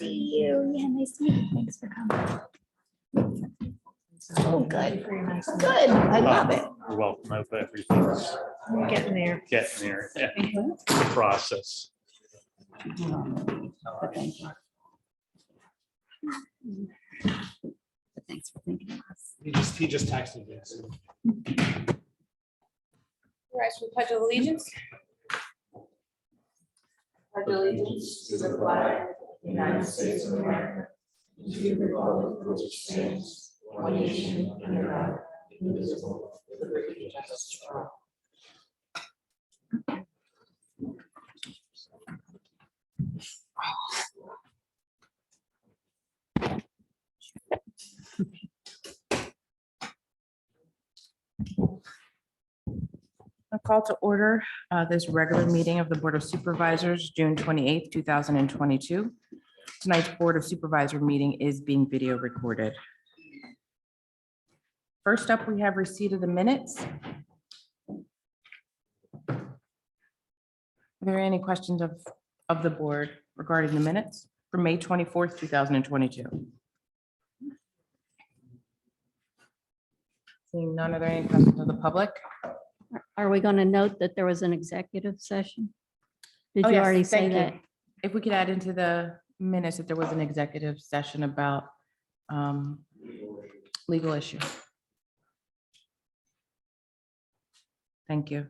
see you. Yeah, nice to meet you. Thanks for coming. Oh, good. Good. I love it. You're welcome. I hope everything's Getting there. getting there. Yeah, the process. Thanks for thinking of us. He just texted me. So. Rise for the Pledge of Allegiance. Pledge allegiance to the flag of the United States of America, to the republic for which it stands, one nation under God, indivisible, with liberty and justice for all. A call to order this regular meeting of the Board of Supervisors, June 28th, 2022. Tonight's Board of Supervisor meeting is being video recorded. First up, we have receipt of the minutes. Are there any questions of the board regarding the minutes for May 24th, 2022? Seeing none, are there any questions of the public? Are we going to note that there was an executive session? Did Oh, you yes, already say thank you. that? If we could add into the minutes that there was an executive session about legal issue. Thank you.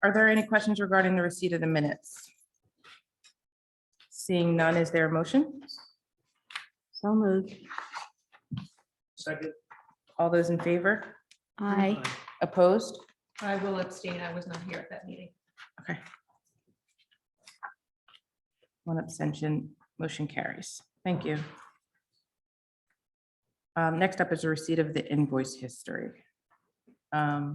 Are there any questions regarding the receipt of the minutes? Seeing none, is there a motion? So moved. Second. All those in favor? Aye. Opposed? I will abstain. I was not here at that meeting. Okay. One abstention, motion carries. Thank you. Next up is a receipt of the invoice history. Has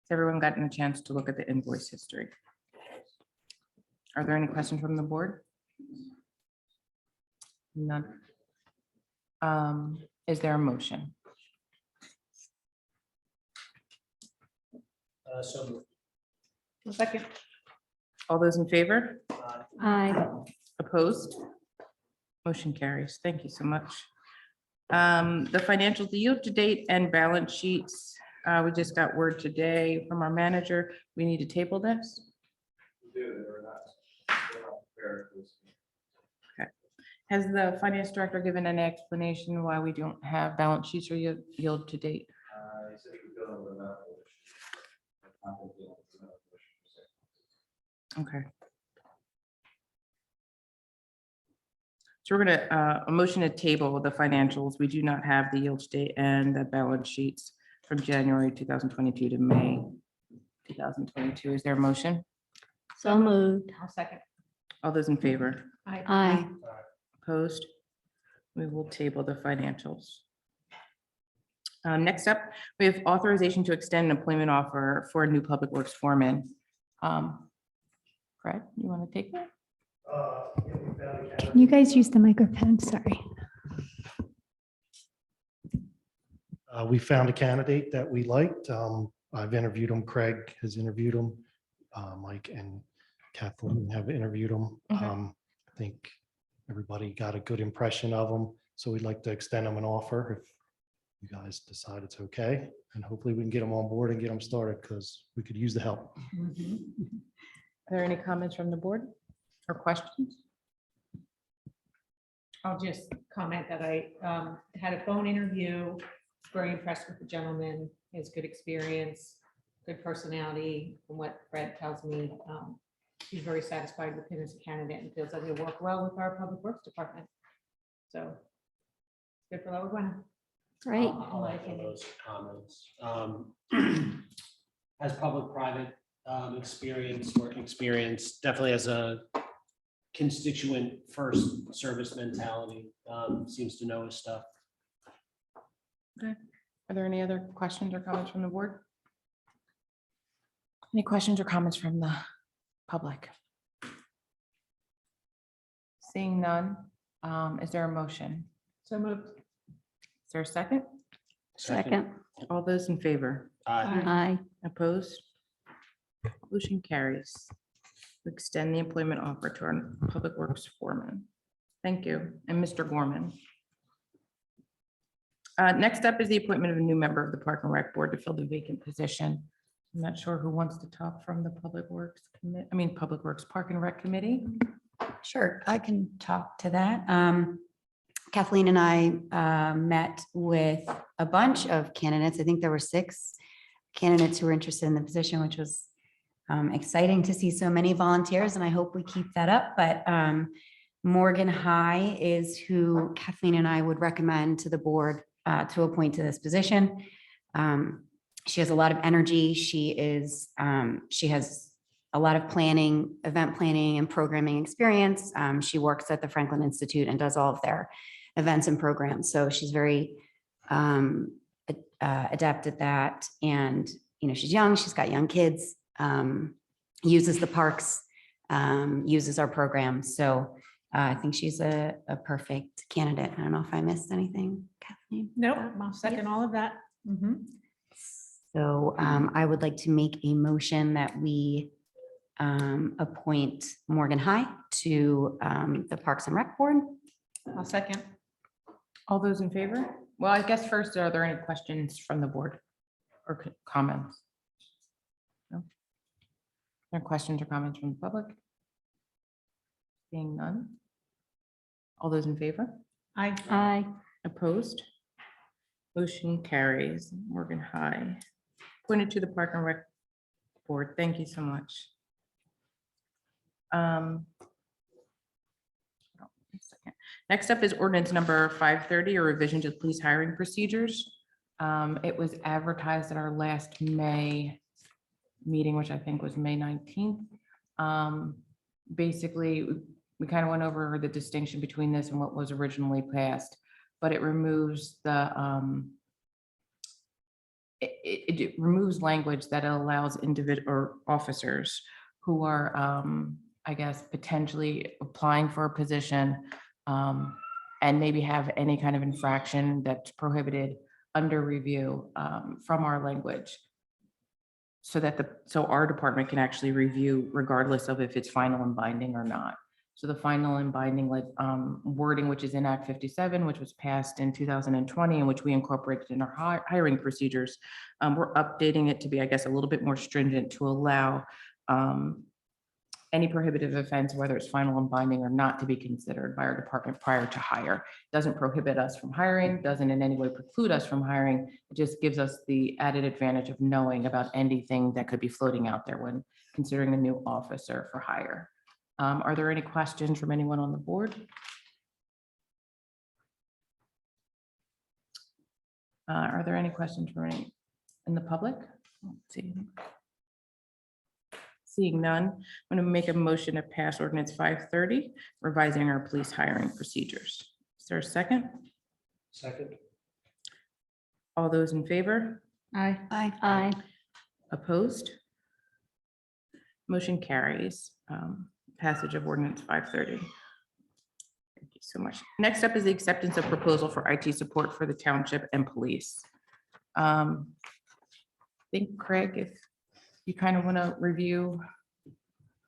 everyone gotten a chance to look at the invoice history? Are there any questions from the board? None. Is there a motion? So moved. Second. All those in favor? Aye. Opposed? Motion carries. Thank you so much. The financial, the year to date and balance sheets. We just got word today from our manager. We need to table this. Okay. Has the finance director given any explanation why we don't have balance sheets or yield to date? Okay. So we're gonna, a motion to table the financials. We do not have the yield to date and the balance sheets from January 2022 to May 2022. Is there a motion? So moved. I'll second. All those in favor? Aye. Opposed? We will table the financials. Next up, we have authorization to extend an employment offer for a new public works foreman. Fred, you want to take that? Can you guys use the microphone? Sorry. We found a candidate that we liked. I've interviewed him. Craig has interviewed him. Mike and Kathleen have interviewed him. Okay. I think everybody got a good impression of him. So we'd like to extend him an offer if you guys decide it's okay. And hopefully we can get him on board and get him started because we could use the help. Are there any comments from the board or questions? I'll just comment that I had a phone interview, very impressed with the gentleman, his good experience, good personality, from what Fred tells me. He's very satisfied with him as a candidate and feels like he'll work well with our public works department. So good for Lower Gwinnett. Great. I'll echo those comments. Has public-private experience, work experience, definitely has a constituent first service mentality, seems to know his stuff. Okay. Are there any other questions or comments from the board? Any questions or comments from the public? Seeing none, is there a motion? So moved. Is there a second? Second. All those in favor? Aye. Aye. Opposed? Motion carries. We extend the employment offer to our Public Works foreman. Thank you. And Mr. Gorman. Next up is the appointment of a new member of the Park and Rec Board to fill the vacant position. I'm not sure who wants to talk from the Public Works Public Works Park and Rec Committee. Sure, I can talk to that. Kathleen and I met with a bunch of candidates. I think there were 6 candidates who were interested in the position, which was exciting to see so many volunteers, and I hope we keep that up. But Morgan High is who Kathleen and I would recommend to the board to appoint to this position. She has a lot of energy. She has a lot of event planning and programming experience. She works at the Franklin Institute and does all of their events and programs. So she's very adept at that. And, she's young, she's got young kids, uses the parks, uses our programs. So I think she's a perfect candidate. I don't know if I missed anything, Kathleen. Nope, I'll second all of that. So I would like to make a motion that we appoint Morgan High to the Parks and Rec Board. I'll second. All those in favor? Well, I guess first, are there any questions from the board or comments? No? Are there questions or comments from the public? Seeing none. All those in favor? Aye. Opposed? Motion carries. Morgan High. Appointed to the Park and Rec Board. Thank you so much. Next up is ordinance number 530, a revision to the police hiring procedures. It was advertised at our last May meeting, which I think was May 19th. Basically, we kind of went over the distinction between this and what was originally passed, but it removes the it removes language that allows individual or officers who are, I guess, potentially applying for a position and maybe have any kind of infraction that's prohibited under review from our language, so that our department can actually review regardless of if it's final and binding or not. So the final and binding wording, which is in Act 57, which was passed in 2020, and which we incorporated in our hiring procedures, we're updating it to be, I guess, a little bit more stringent to allow any prohibitive offense, whether it's final and binding or not, to be considered by our department prior to hire. Doesn't prohibit us from hiring, doesn't in any way preclude us from hiring. It just gives us the added advantage of knowing about anything that could be floating out there when considering a new officer for hire. Are there any questions from anyone on the board? Are there any questions from any in the public? Let's see. Seeing none, I'm going to make a motion to pass ordinance 530, revising our police hiring procedures. Is there a second? Second. All those in favor? Aye. Aye. Opposed? Motion carries. Passage of ordinance 530. Thank you so much. Next up is the acceptance of proposal for IT support for the township and police. I think, Craig, if you kind of want to review.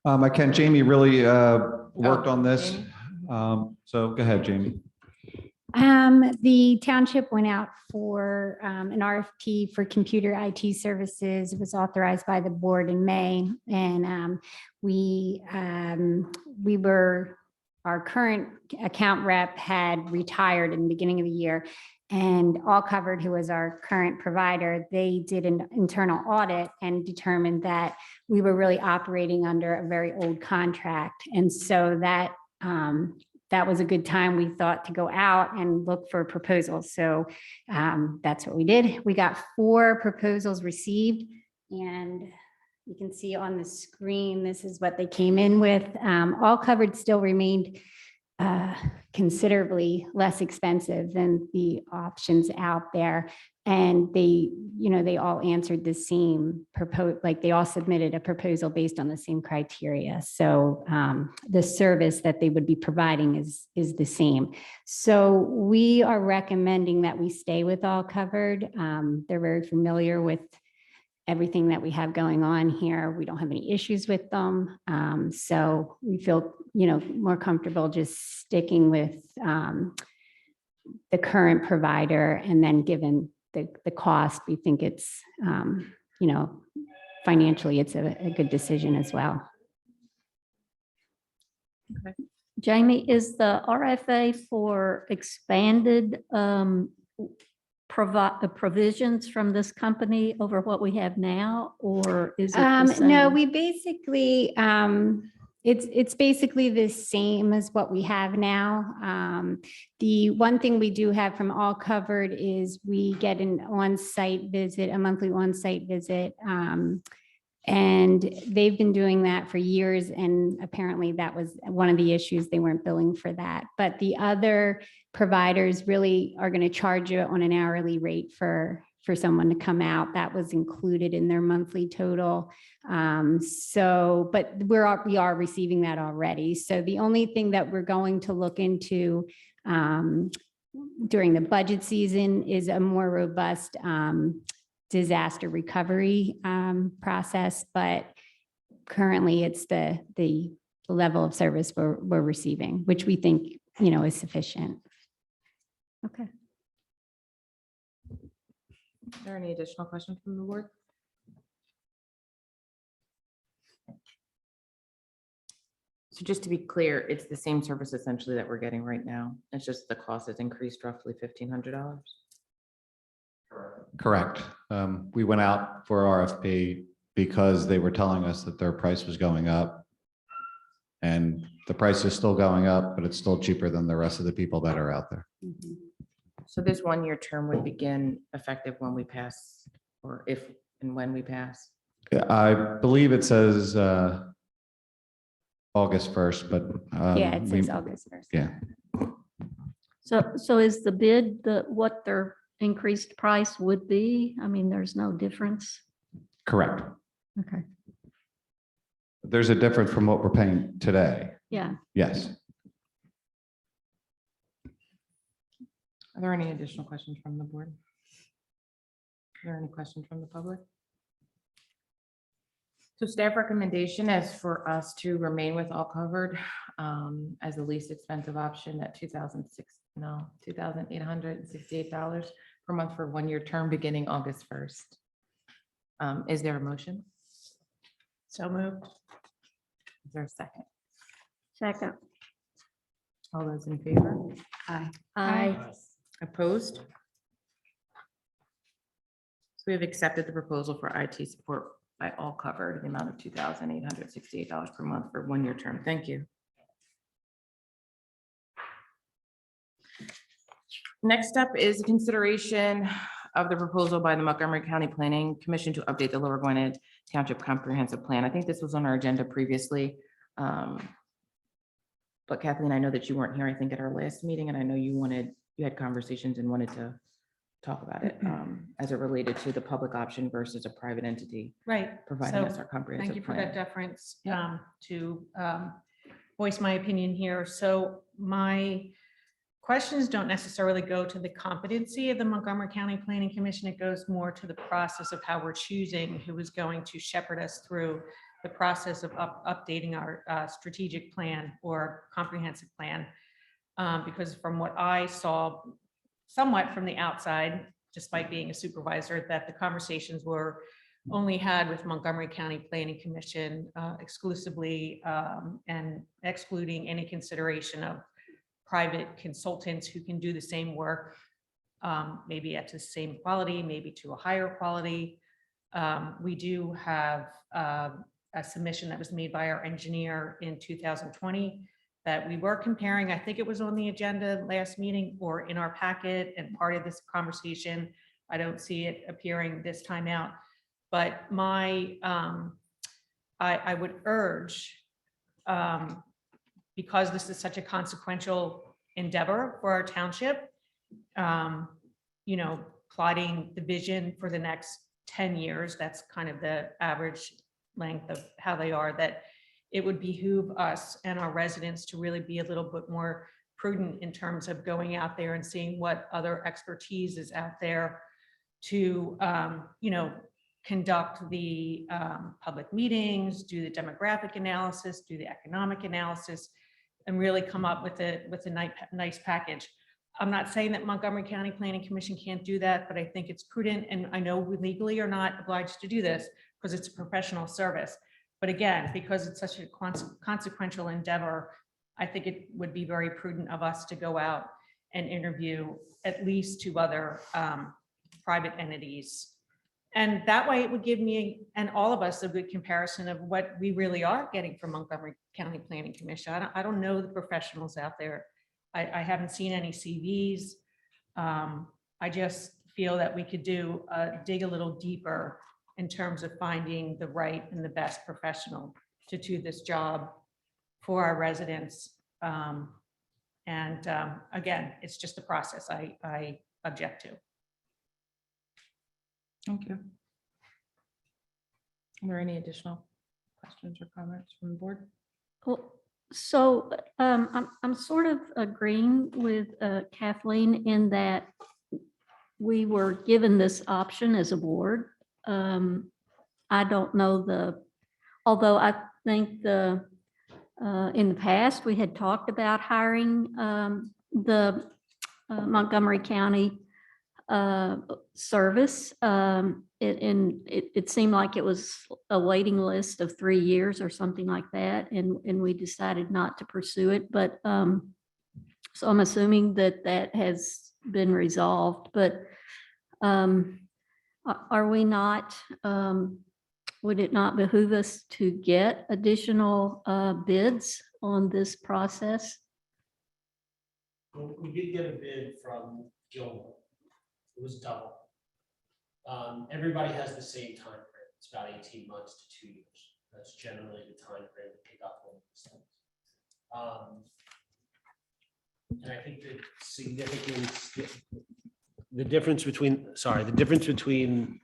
I can. Jamie really worked on this. Jamie? So go ahead, Jamie. The township went out for an RFP for computer IT services. It was authorized by the board in May, and our current account rep had retired in the beginning of the year, and All Covered, who was our current provider, they did an internal audit and determined that we were really operating under a very old contract, and so that was a good time, we thought, to go out and look for proposals. So that's what we did. We got 4 proposals received, and you can see on the screen, this is what they came in with. All Covered still remained considerably less expensive than the options out there. And they all answered the same they all submitted a proposal based on the same criteria. So the service that they would be providing is the same. So we are recommending that we stay with All Covered. They're very familiar with everything that we have going on here. We don't have any issues with them. So we feel, more comfortable just sticking with the current provider. And then given the cost, we think it's, financially, it's a good decision as well. Jamie, is the RFA for expanded provisions from this company over what we have now, or is it the same? No, we basically, it's basically the same as what we have now. The one thing we do have from All Covered is we get an on-site visit, a monthly on-site visit. And they've been doing that for years. And apparently that was one of the issues. They weren't billing for that. But the other providers really are going to charge you on an hourly rate for someone to come out. That was included in their monthly total. But we are receiving that already. So the only thing that we're going to look into during the budget season is a more robust disaster recovery process, but currently it's the level of service we're receiving, which we think, is sufficient. Okay. Are there any additional questions from the board? So just to be clear, it's the same service essentially that we're getting right now. It's just the cost has increased roughly $1,500. Correct. We went out for RFP because they were telling us that their price was going up. And the price is still going up, but it's still cheaper than the rest of the people that are out there. So this one-year term would begin effective when we pass, or if and when we pass. I believe it says August 1st, but Yeah, it says August 1st. yeah. So is the bid what their increased price would be? I mean, there's no difference. Correct. Okay. There's a difference from what we're paying today. Yeah. Yes. Are there any additional questions from the board? Are there any questions from the public? So staff recommendation is for us to remain with All Covered as the least expensive option at $2,868 per month for 1-year term beginning August 1st. Is there a motion? So moved. Is there a second? Second. All those in favor? Aye. Aye. Opposed? So we have accepted the proposal for IT support by All Covered in the amount of $2,868 per month for 1-year term. Thank you. Next up is consideration of the proposal by the Montgomery County Planning Commission to update the Lower Gwinnett Township Comprehensive Plan. I think this was on our agenda previously. But Kathleen, I know that you weren't here, I think, at our last meeting, and I know you had conversations and wanted to talk about it as it related to the public option versus a private entity Right. providing us So our comprehensive thank you for that plan. deference to voice my opinion here. So my questions don't necessarily go to the competency of the Montgomery County Planning Commission. It goes more to the process of how we're choosing who is going to shepherd us through the process of updating our strategic plan or comprehensive plan. Because from what I saw somewhat from the outside, despite being a supervisor, that the conversations were only had with Montgomery County Planning Commission exclusively and excluding any consideration of private consultants who can do the same work, maybe at the same quality, maybe to a higher quality. We do have a submission that was made by our engineer in 2020 that we were comparing. I think it was on the agenda last meeting or in our packet and part of this conversation. I don't see it appearing this time out, but I would urge, because this is such a consequential endeavor for our township, plotting the vision for the next 10 years, that's kind of the average length of how they are, that it would behoove us and our residents to really be a little bit more prudent in terms of going out there and seeing what other expertise is out there to, conduct the public meetings, do the demographic analysis, do the economic analysis, and really come up with a nice package. I'm not saying that Montgomery County Planning Commission can't do that, but I think it's prudent, and I know we legally are not obliged to do this because it's a professional service. But again, because it's such a consequential endeavor, I think it would be very prudent of us to go out and interview at least 2 other private entities. And that way it would give me and all of us a good comparison of what we really are getting from Montgomery County Planning Commission. I don't know the professionals out there. I haven't seen any CVs. I just feel that we could dig a little deeper in terms of finding the right and the best professional to do this job for our residents. Again, it's just a process I object to. Thank you. Are there any additional questions or comments from the board? Well, so I'm sort of agreeing with Kathleen in that we were given this option as a board. I don't know although I think in the past, we had talked about hiring the Montgomery County service. It seemed like it was a waiting list of 3 years or something like that, and we decided not to pursue it. But so I'm assuming that has been resolved. But are we not? Would it not behoove us to get additional bids on this process? We did get a bid from Gilmore. It was double. Everybody has the same time frame. It's about 18 months to 2 years. That's generally the time frame to pick up on these things. And I think the significance, the difference between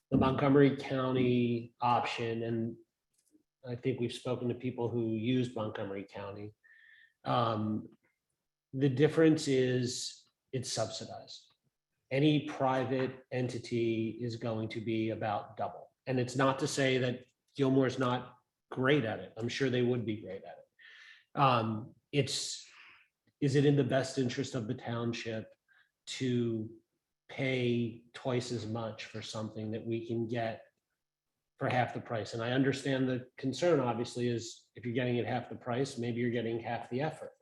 the Montgomery County option, and I think we've spoken to people who use Montgomery County. The difference is it's subsidized. Any private entity is going to be about double. And it's not to say that Gilmore's not great at it. I'm sure they would be great at it. Is it in the best interest of the township to pay twice as much for something that we can get for half the price? And I understand the concern obviously is if you're getting it half the price, maybe you're getting half the effort.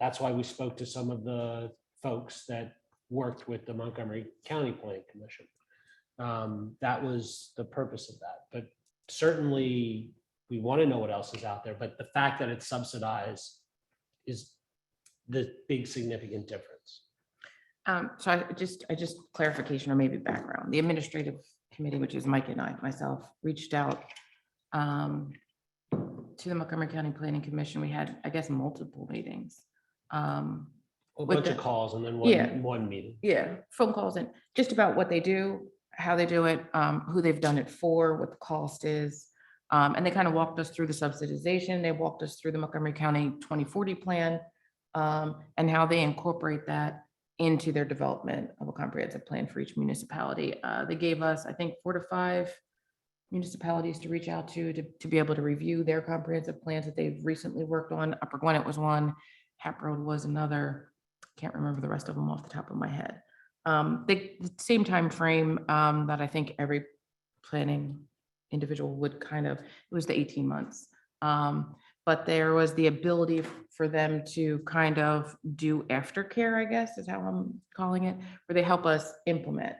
That's why we spoke to some of the folks that worked with the Montgomery County Planning Commission. That was the purpose of that. But certainly we want to know what else is out there. But the fact that it's subsidized is the big significant difference. So I just clarification or maybe background. The administrative committee, which is Mike and myself, reached out to the Montgomery County Planning Commission. We had, I guess, multiple meetings. A With bunch of the- calls and then Yeah. one meeting. Yeah, phone calls and just about what they do, how they do it, who they've done it for, what the cost is. And they kind of walked us through the subsidization. They walked us through the Montgomery County 2040 plan and how they incorporate that into their development of a comprehensive plan for each municipality. They gave us, I think, 4 to 5 municipalities to reach out to be able to review their comprehensive plans that they've recently worked on. Upper Gwinnett was one, Hap Road was another. Can't remember the rest of them off the top of my head. The same time frame that I think every planning individual would kind of, it was the 18 months. But there was the ability for them to kind of do aftercare, I guess is how I'm calling it, where they help us implement.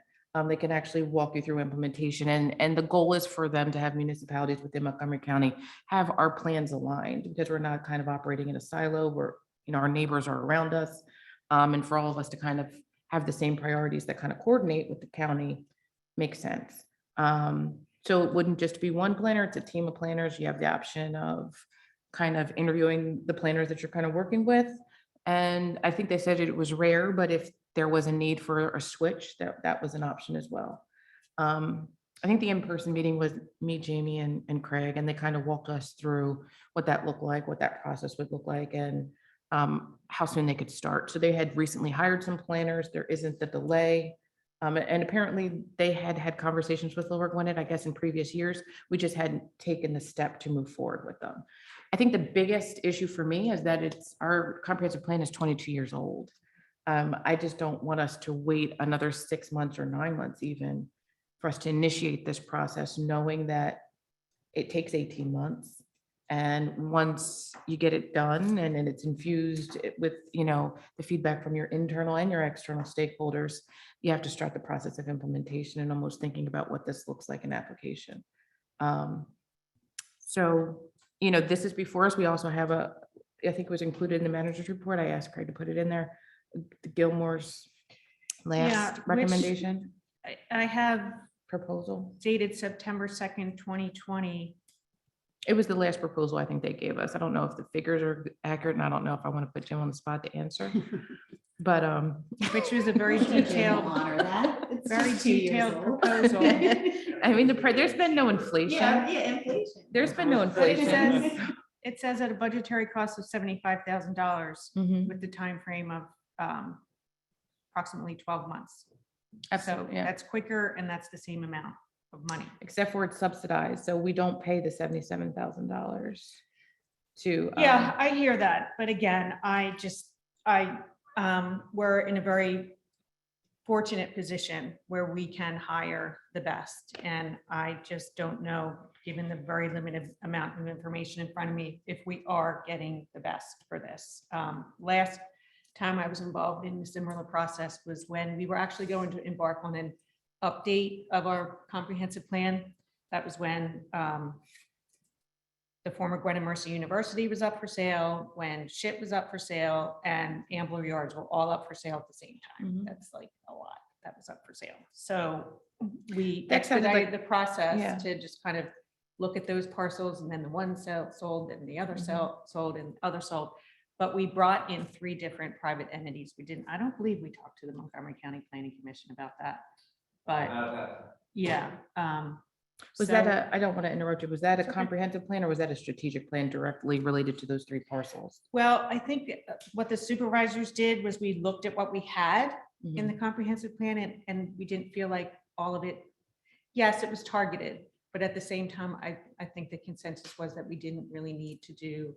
They can actually walk you through implementation. And the goal is for them to have municipalities within Montgomery County have our plans aligned, because we're not kind of operating in a silo where, you know, our neighbors are around us. And for all of us to kind of have the same priorities that kind of coordinate with the county makes sense. So it wouldn't just be one planner, it's a team of planners. You have the option of kind of interviewing the planners that you're kind of working with. And I think they said it was rare, but if there was a need for a switch, that was an option as well. I think the in-person meeting was me, Jamie, and Craig, and they kind of walked us through what that looked like, what that process would look like, and how soon they could start. So they had recently hired some planners. There isn't the delay And apparently they had had conversations with Lower Gwinnett, I guess, in previous years. We just hadn't taken the step to move forward with them. I think the biggest issue for me is that our comprehensive plan is 22 years old. I just don't want us to wait another 6 months or 9 months even for us to initiate this process, knowing that it takes 18 months. And once you get it done and then it's infused with, the feedback from your internal and your external stakeholders, you have to start the process of implementation and almost thinking about what this looks like in application. So, this is before us. We also have I think it was included in the manager's report. I asked Craig to put it in there. The Gilmore's last which- recommendation I have proposal. dated September 2nd, 2020. It was the last proposal I think they gave us. I don't know if the figures are accurate, and I don't know if I want to put Jim on the spot to answer. But Which was a very detailed, very detailed proposal. I mean, there's been no inflation. inflation. There's been no But it inflation. says, it says at a budgetary cost of $75,000 Mhm. with the time frame of approximately 12 months. So Absolutely, yeah. that's quicker and that's the same amount of money. Except for it's subsidized, so we don't pay the $77,000 to. Yeah, I hear that. But again, we're in a very fortunate position where we can hire the best. And I just don't know, given the very limited amount of information in front of me, if we are getting the best for this. Last time I was involved in a similar process was when we were actually going to embark on an update of our comprehensive plan. That was when the former Gwinnett Mercy University was up for sale, when Ship was up for sale, and Ambler Yards were all up for sale at the same time. Mhm. That's like a lot that was up for sale. So we That sounded expedited like- the process yeah. to just kind of look at those parcels, and then the one sold and the other sold and other sold. But we brought in 3 different private entities. I don't believe we talked to the Montgomery County Planning Commission about that. But yeah. Was so- that I don't want to interrupt you, was that a comprehensive plan or was that a strategic plan directly related to those 3 parcels? Well, I think what the supervisors did was we looked at what we had in the comprehensive plan and we didn't feel like all of it, yes, it was targeted, but at the same time, I think the consensus was that we didn't really need to do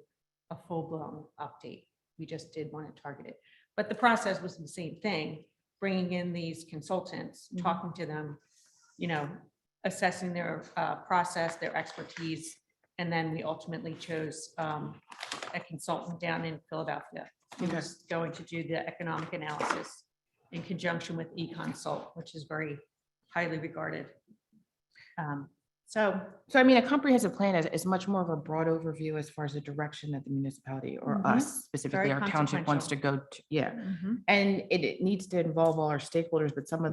a full-blown update. We just did want to target it. But the process was the same thing, bringing in these consultants, talking to them, assessing their process, their expertise. And then we ultimately chose a consultant down in Philadelphia who's going to do the economic analysis in conjunction with eConsult, which is very highly regarded. So I mean, a comprehensive plan is much more of a broad overview as far as the direction that the municipality or Mhm. us specifically, Very our township wants to go to, yeah. mhm. And it needs to involve all our stakeholders, but some of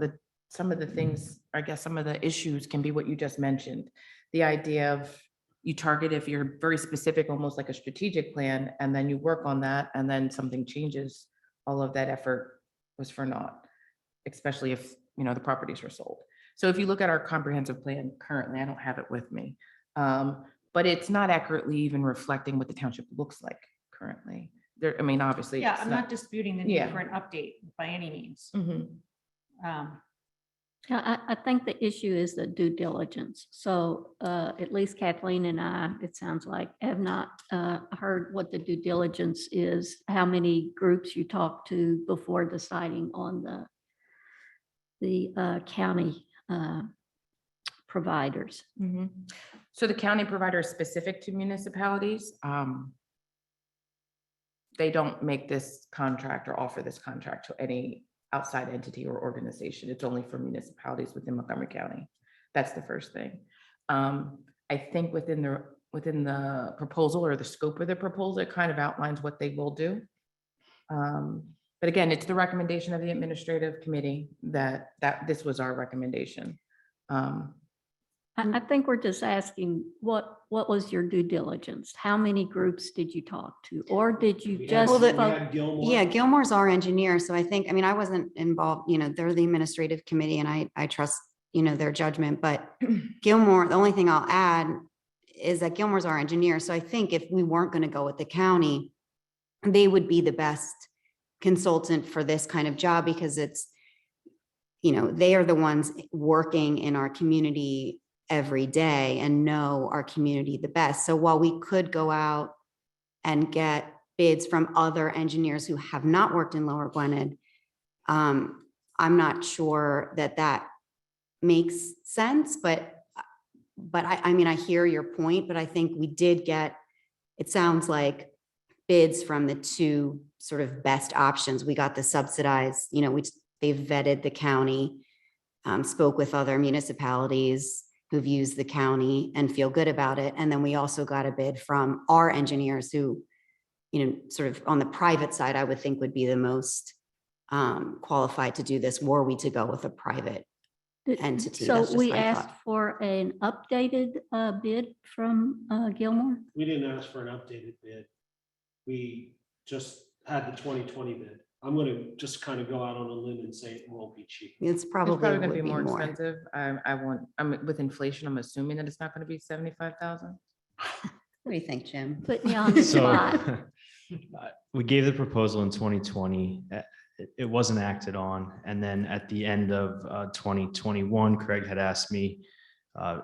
the things, I guess, some of the issues can be what you just mentioned. The idea of you target if you're very specific, almost like a strategic plan, and then you work on that, and then something changes, all of that effort was for naught, especially if, the properties were sold. So if you look at our comprehensive plan currently, I don't have it with me, but it's not accurately even reflecting what the township looks like currently. Obviously. Yeah, it's I'm not disputing the need Yeah. for an update by any means. Mhm. I think the issue is the due diligence. So at least Kathleen and I, it sounds like, have not heard what the due diligence is, how many groups you talk to before deciding on the county providers. Mhm. So the county provider is specific to municipalities. They don't make this contract or offer this contract to any outside entity or organization. It's only for municipalities within Montgomery County. That's the first thing. I think within the proposal or the scope of the proposal, it kind of outlines what they will do. But again, it's the recommendation of the administrative committee that this was our recommendation. I think we're just asking, what was your due diligence? How many groups did you talk to? Or did you just? Well, the- fo- Yeah, Gilmore's our engineer, so I think, I wasn't involved, they're the administrative committee and I trust, their judgment, but Gilmore, the only thing I'll add is that Gilmore's our engineer, so I think if we weren't going to go with the county, they would be the best consultant for this kind of job because it's they are the ones working in our community every day and know our community the best. So while we could go out and get bids from other engineers who have not worked in Lower Gwinnett, I'm not sure that makes sense, but I mean, I hear your point, but I think we did get, it sounds like, bids from the two sort of best options. We got the subsidized, they vetted the county, spoke with other municipalities who've used the county and feel good about it. And then we also got a bid from our engineers who, sort of on the private side, I would think would be the most qualified to do this, were we to go with a private entity. So That's just we my asked thought. for an updated bid from Gilmore. We didn't ask for an updated bid. We just had the 2020 bid. I'm gonna just kind of go out on a limb and say it won't be cheap. It's It's probably probably gonna would be be more more. expensive. With inflation, I'm assuming that it's not gonna be 75,000. What do you think, Jim? Putting you on the So spot. we gave the proposal in 2020. It wasn't acted on. And then at the end of 2021, Craig had asked me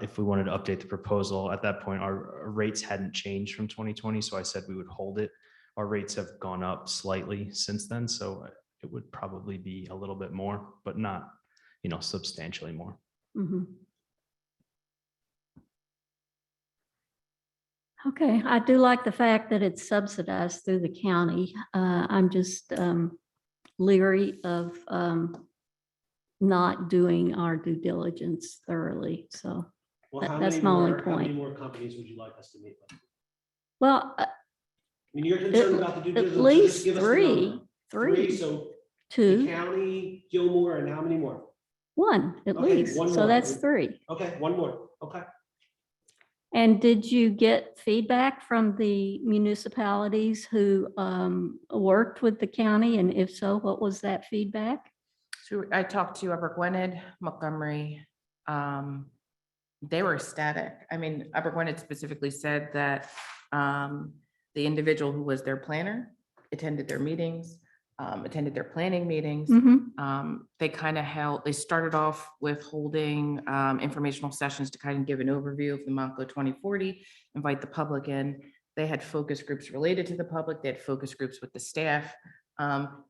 if we wanted to update the proposal. At that point, our rates hadn't changed from 2020. So I said we would hold it. Our rates have gone up slightly since then. So it would probably be a little bit more, but not, substantially more. Mhm. Okay, I do like the fact that it's subsidized through the county. I'm just leery of not doing our due diligence thoroughly. So, Well, how That's many my only more, how many point. more companies would you like us to meet with? well, I mean, you're concerned about the due at diligence. so least just give us the three, number. Three, so the two, county, Gilmore, and how many more? one at Okay, least. one So more. that's three. Okay, one more. Okay. And did you get feedback from the municipalities who worked with the county? And if so, what was that feedback? So I talked to Upper Gwinnett, Montgomery. They were ecstatic. I mean, Upper Gwinnett specifically said that the individual who was their planner attended their meetings, attended their planning meetings. Mhm. They started off with holding informational sessions to kind of give an overview of the Monco 2040, invite the public in. They had focus groups related to the public. They had focus groups with the staff.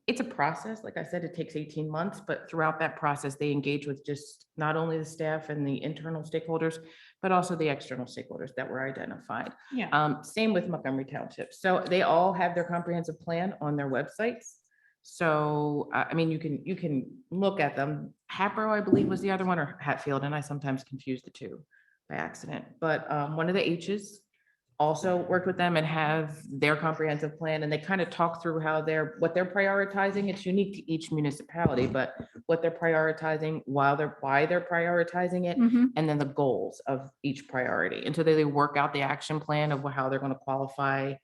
It's a process. Like I said, it takes 18 months, but throughout that process, they engage with just not only the staff and the internal stakeholders, but also the external stakeholders that were identified. Yeah. Same with Montgomery Township. So they all have their comprehensive plan on their websites. So, I mean, you can look at them. Hatboro, I believe, was the other one, or Hatfield, and I sometimes confuse the two by accident. But one of the H's also worked with them and have their comprehensive plan, and they kind of talk through what they're prioritizing. It's unique to each municipality, but what they're prioritizing, why they're prioritizing it, Mhm. and then the goals of each priority. And so they work out the action plan of how they're going to qualify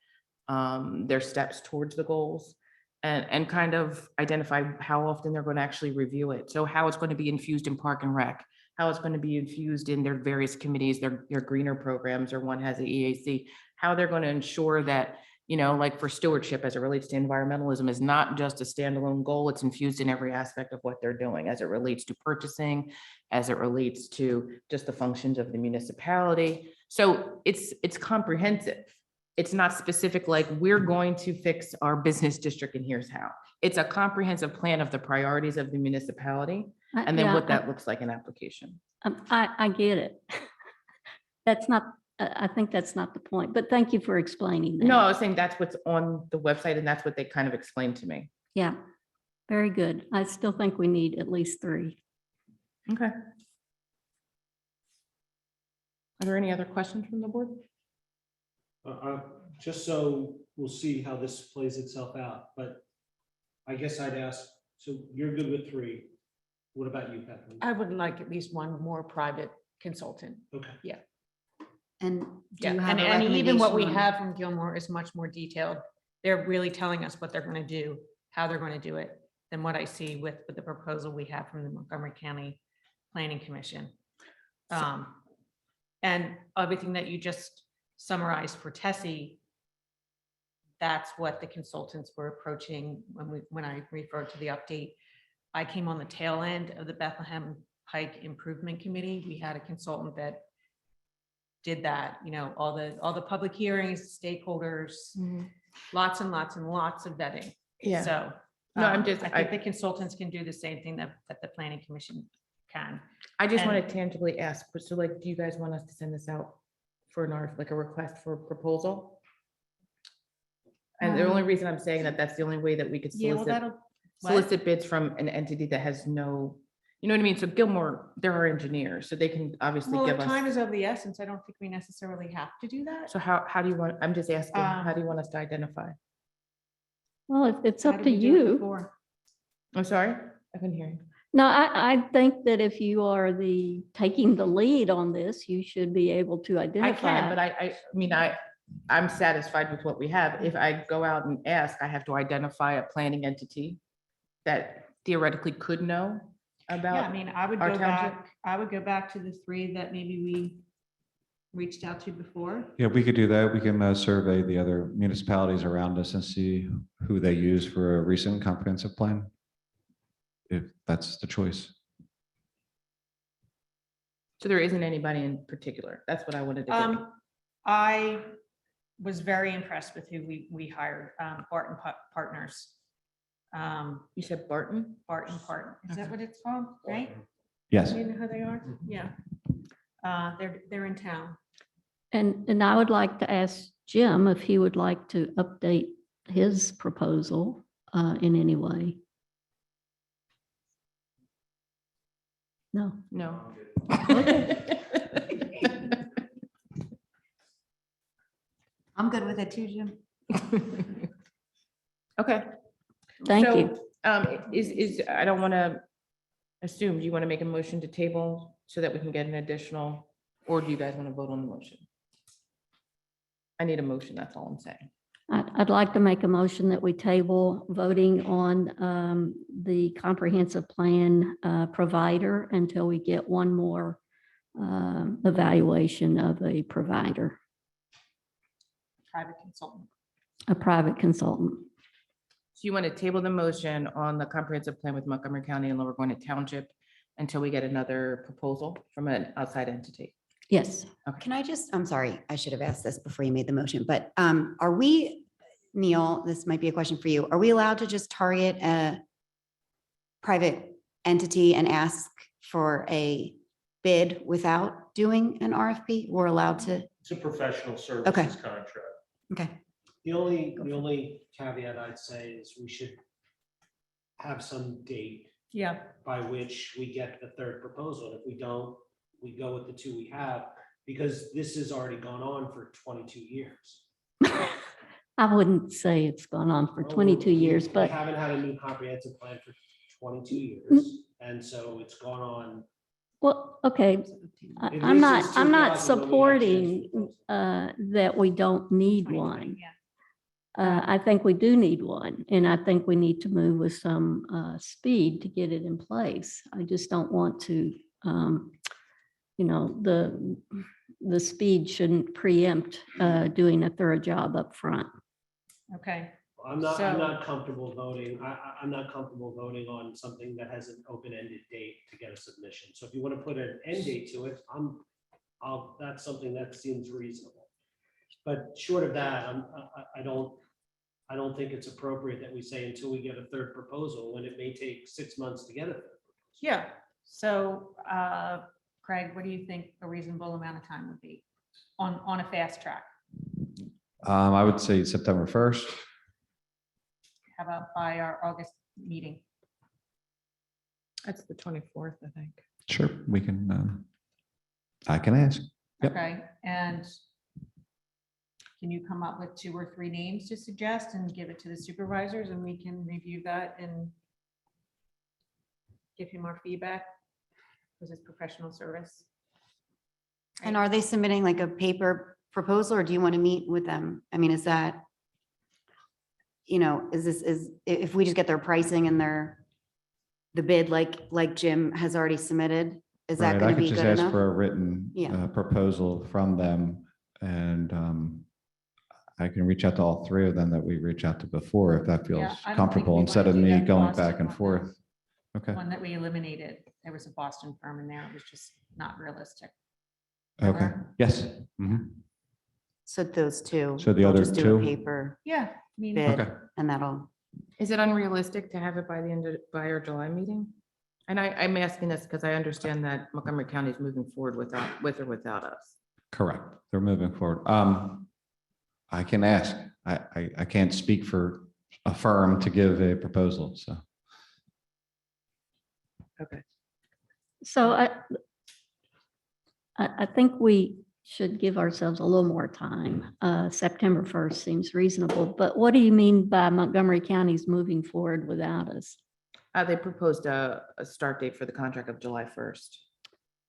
their steps towards the goals, and kind of identify how often they're going to actually review it. So how it's going to be infused in Park and Rec, how it's going to be infused in their various committees, their greener programs, or one has an EAC, how they're going to ensure that, like for stewardship as it relates to environmentalism is not just a standalone goal, it's infused in every aspect of what they're doing as it relates to purchasing, as it relates to just the functions of the municipality. So it's comprehensive. It's not specific, like we're going to fix our business district and here's how. It's a comprehensive plan of the priorities of the municipality and then Yeah, what that looks like in application. I get it. That's not, I think that's not the point, but thank you for explaining that. No, I was saying that's what's on the website and that's what they kind of explained to me. Yeah, very good. I still think we need at least three. Okay. Are there any other questions from the board? Just so we'll see how this plays itself out, but I guess I'd ask, so you're good with three. What about you, Kathleen? I would like at least one more private consultant. Okay. And do Yeah, you have a and even what we recommendation on- have from Gilmore is much more detailed. They're really telling us what they're going to do, how they're going to do it, than what I see with the proposal we have from the Montgomery County Planning Commission. And everything that you just summarized for Tessie, that's what the consultants were approaching when I referred to the update I came on the tail end of the Bethlehem Pike Improvement Committee. We had a consultant that did that, all the public hearings, stakeholders, lots and lots and lots of vetting. Yeah. So. No, I'm just- I think the consultants can do the same thing that the planning commission can. I just And- want to tangibly ask, so like, do you guys want us to send this out for an RF, like a request for proposal? And the only reason I'm saying that, that's the only way that we could Yeah, well, solicit, what? solicit bids from an entity that has no, you know what I mean? So Gilmore, they're our engineers, so they can obviously Well, give if time us. is of the essence, I don't think we necessarily have to do that. So how do you want, I'm just asking, how do you want us to identify? Well, it's How up did to we do it you. before? I'm sorry, I couldn't hear you. No, I think that if you are taking the lead on this, you should be able to I identify. can, but I mean, I'm satisfied with what we have. If I go out and ask, I have to identify a planning entity that theoretically could know Yeah, I about. mean, I would our go township? back to the three that maybe we reached out to before. Yeah, we could do that. We can survey the other municipalities around us and see who they use for a recent comprehensive plan. If that's the choice. So there isn't anybody in particular. That's what I wanted to get. I was very impressed with who we hired, Barton Partners. You said Barton? Barton Partner, is that what it's called, right? Yes. You know who they are? Yeah. They're in town. And I would like to ask Jim if he would like to update his proposal in any way. No. No. I'm good with it too, Jim. Okay. Thank So, you. I don't want to assume, do you want to make a motion to table so that we can get an additional, or do you guys want to vote on the motion? I need a motion, that's all I'm saying. I'd like to make a motion that we table voting on the comprehensive plan provider until we get one more evaluation of a provider, Private consultant. a private consultant. So you want to table the motion on the comprehensive plan with Montgomery County and Lower Gwinnett Township until we get another proposal from an outside entity? Yes. Can I just, I'm sorry, I should have asked this before you made the motion, but are we, Neil, this might be a question for you. Are we allowed to just target a private entity and ask for a bid without doing an RFP? We're allowed to, It's a professional Okay. services contract. okay, The only caveat I'd say is we should have some date Yeah, by which we get the third proposal. If we don't, we go with the two we have, because this has already gone on for 22 years. I wouldn't say it's gone on for Well, 22 years, we but haven't had a new comprehensive plan for 22 years, and so it's gone on. well, okay. If I'm this is not 2000 when we actually supporting proposed. that we don't need one. yeah. I think we do need one, and I think we need to move with some speed to get it in place. I just don't want to, the speed shouldn't preempt doing a thorough job up front. Okay, I'm not So- comfortable voting. I'm not comfortable voting on something that has an open-ended date to get a submission. So if you want to put an end date to it, that's something that seems reasonable. But short of that, I don't think it's appropriate that we say until we get a third proposal, when it may take 6 months to get a third. yeah. So Craig, what do you think a reasonable amount of time would be on a fast track? I would say September 1st. How about by our August meeting? That's the 24th, I think. Sure, we can, I can ask. Yep. Okay, and can you come up with 2 or 3 names to suggest and give it to the supervisors, and we can review that and give him our feedback? Because it's professional service. and are they submitting like a paper proposal, or do you want to meet with them? I mean, is that, if we just get their pricing and the bid like Jim has already submitted, is that Right, going I to could be just good ask enough? for a written Yeah. proposal from them, and I can reach out to all 3 of them that we reached out to before, if that feels Yeah, I don't think comfortable, we instead wanna of do me that going costing back and on that. forth. Okay, One that we eliminated, there was a Boston firm in there. It was just not realistic. okay, yes. Mhm. So those two. So the we'll other just do a two? paper Yeah, I mean, bid Okay. and that'll, Is it unrealistic to have it by the end of, by our July meeting? And I'm asking this because I understand that Montgomery County is moving forward without, with or without us. Correct. They're moving forward. I can ask. I can't speak for a firm to give a proposal, so. Okay. So I think we should give ourselves a little more time. September 1st seems reasonable, but what do you mean by Montgomery County's moving forward without us? They proposed a start date for the contract of July 1st.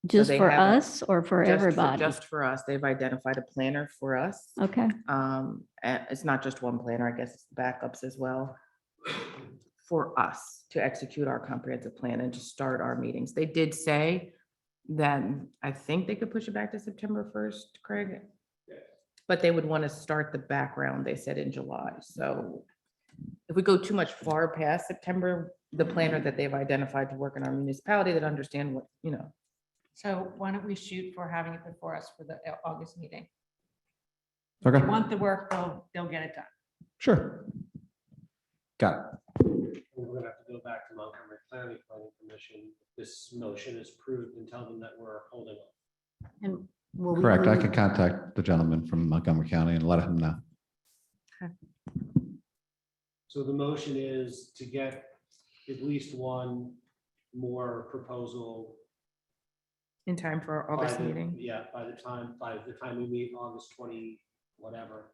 Just they for haven't- us or for everybody? Just for us. They've identified a planner for us. Okay, And it's not just one planner, I guess it's backups as well. For us to execute our comprehensive plan and to start our meetings. They did say that I think they could push it back to September 1st, Craig. But they would want to start the background, they said in July. So if we go too much far past September, the planner that they've identified to work in our municipality that understand what, you know. so why don't we shoot for having it before us for the August meeting? Okay, They want the work, they'll get it done. sure. Got it. We're gonna have to go back to Montgomery Planning Commission. This motion is approved and tell them that we're holding off. and will we Correct. I move- can contact the gentleman from Montgomery County and let him know. So the motion is to get at least one more proposal. In time for our by August the- meeting. Yeah, by the time we meet August 20, whatever.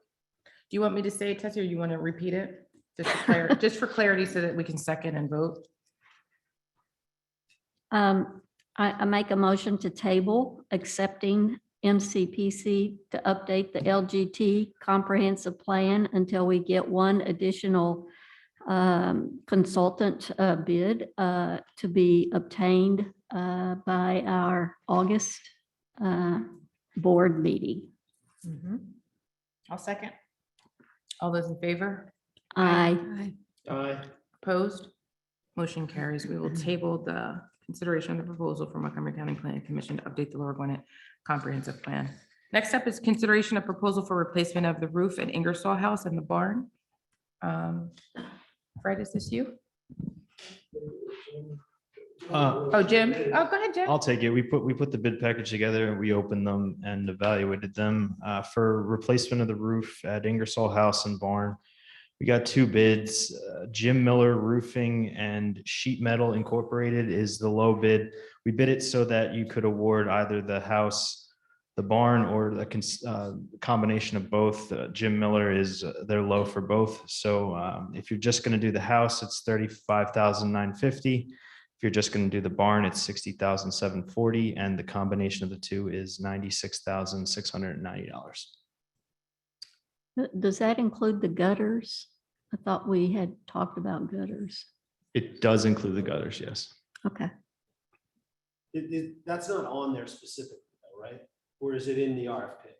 Do you want me to say it, Tessie, or you want to repeat it? Just for clarity, just for clarity so that we can second and vote. I make a motion to table accepting MCPC to update the LGT comprehensive plan until we get one additional consultant bid to be obtained by our August board meeting. I'll second. All those in favor? I, Opposed? Motion carries. We will table the consideration of the proposal for Montgomery County Planning Commission to update the Lower Gwinnett Comprehensive Plan. Next up is consideration of proposal for replacement of the roof at Ingersoll House and the barn. Fred, is this you? Oh, Jim? Oh, go ahead, Jim. I'll take it. We put the bid package together and we opened them and evaluated them for replacement of the roof at Ingersoll House and Barn. We got two bids. Jim Miller Roofing and Sheet Metal Incorporated is the low bid. We bid it so that you could award either the house, the barn, or the combination of both. Jim Miller is they're low for both. So if you're just going to do the house, it's $35,950. If you're just going to do the barn, it's $60,740, and the combination of the two is $96,690. does that include the gutters? I thought we had talked about gutters. It does include the gutters, yes. Okay. That's not on there specifically, though, right? Or is it in the RFP?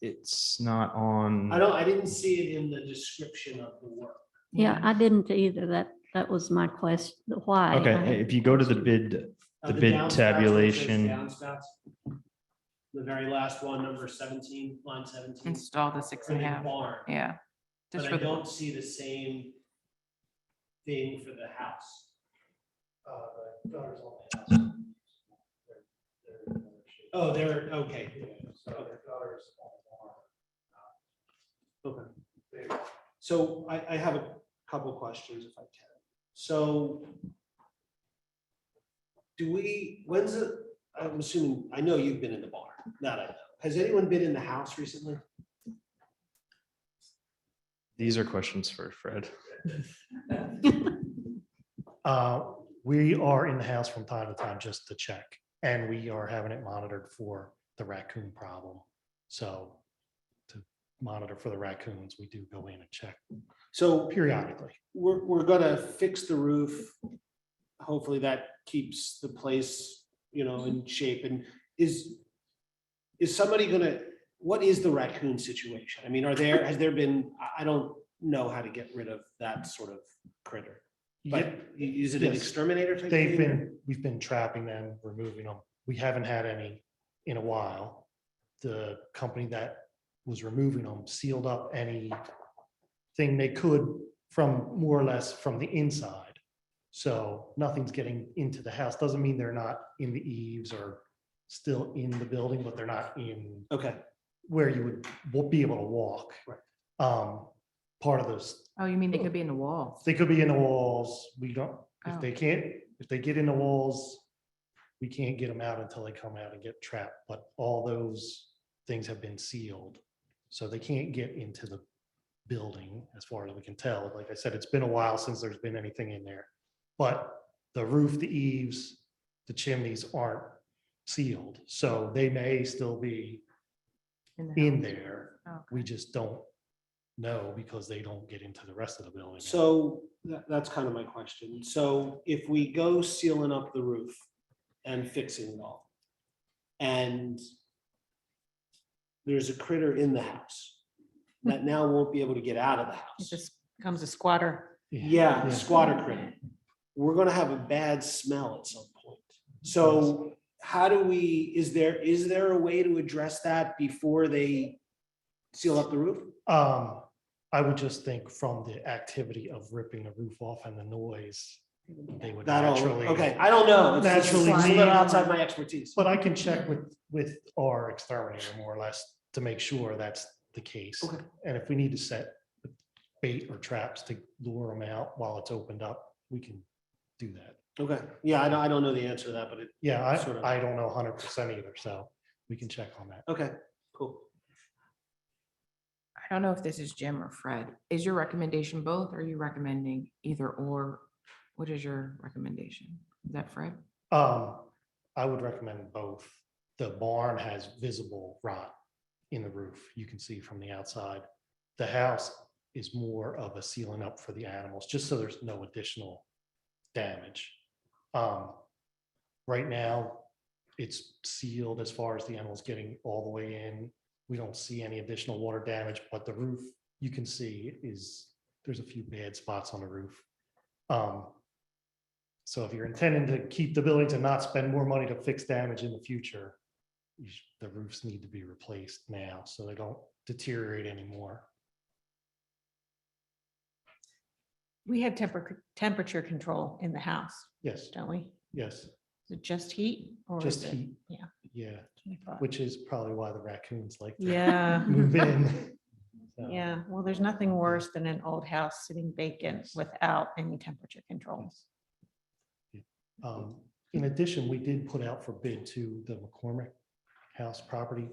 It's not on. I didn't see it in the description of the work. Yeah, I didn't either. That was my question, why. I Okay, had if you go to the question. bid, The bid downspouts, where it says tabulation. downspouts, the very last one, number 17, line 17. Install the 6.5. Barn, Yeah. Just but for I the, don't see the same thing for the house. The gutters on the house. Oh, they're, okay. So the gutters on the barn. Okay. So I have a couple questions if I can. So when's it, I'm assuming, I know you've been in the barn, that I know. Has anyone been in the house recently? These are questions for Fred. We are in the house from time to time just to check, and we are having it monitored for the raccoon problem. So to monitor for the raccoons, we do go in and check So periodically. we're gonna fix the roof. Hopefully that keeps the place, in shape. And is somebody gonna, what is the raccoon situation? I mean, has there been, I don't know how to get rid of that sort of critter. But is it an Yes. exterminator type? They've thing, or- been, we've been trapping them, removing them. We haven't had any in a while. The company that was removing them sealed up anything they could from more or less from the inside. So nothing's getting into the house. Doesn't mean they're not in the eaves or still in the building, but they're not in Okay, where you would be able to walk. Right. Part of those, Oh, you mean they could be in the walls? they could be in the walls. We don't, Oh. if they can't, if they get in the walls, we can't get them out until they come out and get trapped. But all those things have been sealed. So they can't get into the building as far as we can tell. Like I said, it's been a while since there's been anything in there. But the roof, the eaves, the chimneys aren't sealed. So they may still be the in house? there. Okay. We just don't know because they don't get into the rest of the building. so that's kind of my question. So if we go sealing up the roof and fixing it all, and there's a critter in the house that now won't be able to get out of the It house. just becomes a squatter. Yeah, squatter critter. We're gonna have a bad smell at some point. So how do we, is there a way to address that before they seal up the roof? I would just think from the activity of ripping the roof off and the noise, they would That'll, naturally. okay, I don't know. It's Naturally a little leave. outside my expertise. But I can check with our exterminator more or less to make sure that's the case. Okay. And if we need to set bait or traps to lure them out while it's opened up, we can do that. Okay, yeah, I don't know the answer to that, but it, Yeah, Sort of. I don't know 100% either, so we can check on that. okay, cool. I don't know if this is Jim or Fred. Is your recommendation both? Or are you recommending either or? What is your recommendation? Is that Fred? I would recommend both. The barn has visible rot in the roof. You can see from the outside. The house is more of a sealing up for the animals, just so there's no additional damage. Right now, it's sealed as far as the animals getting all the way in. We don't see any additional water damage, but the roof, you can see there's a few bad spots on the roof. So if you're intending to keep the buildings and not spend more money to fix damage in the future, the roofs need to be replaced now so they don't deteriorate anymore. We have temperature control in the house, Yes, don't we? yes, Is it just heat or? just is it- heat. Yeah. Yeah, that's what I thought. which is probably why the raccoons like to Yeah, move in. So, yeah. Well, there's nothing worse than an old house sitting vacant without any temperature control. In addition, we did put out for bid to the McCormick House property.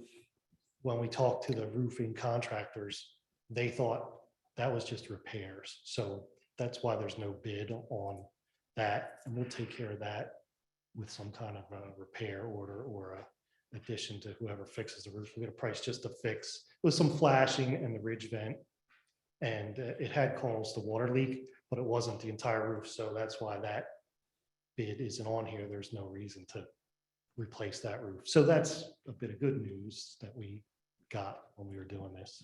When we talked to the roofing contractors, they thought that was just repairs. So that's why there's no bid on that. And we'll take care of that with some kind of a repair order or a addition to whoever fixes the roof. We get a price just to fix with some flashing and the ridge vent. And it had caused the water leak, but it wasn't the entire roof. So that's why that bid isn't on here. There's no reason to replace that roof. So that's a bit of good news that we got when we were doing this.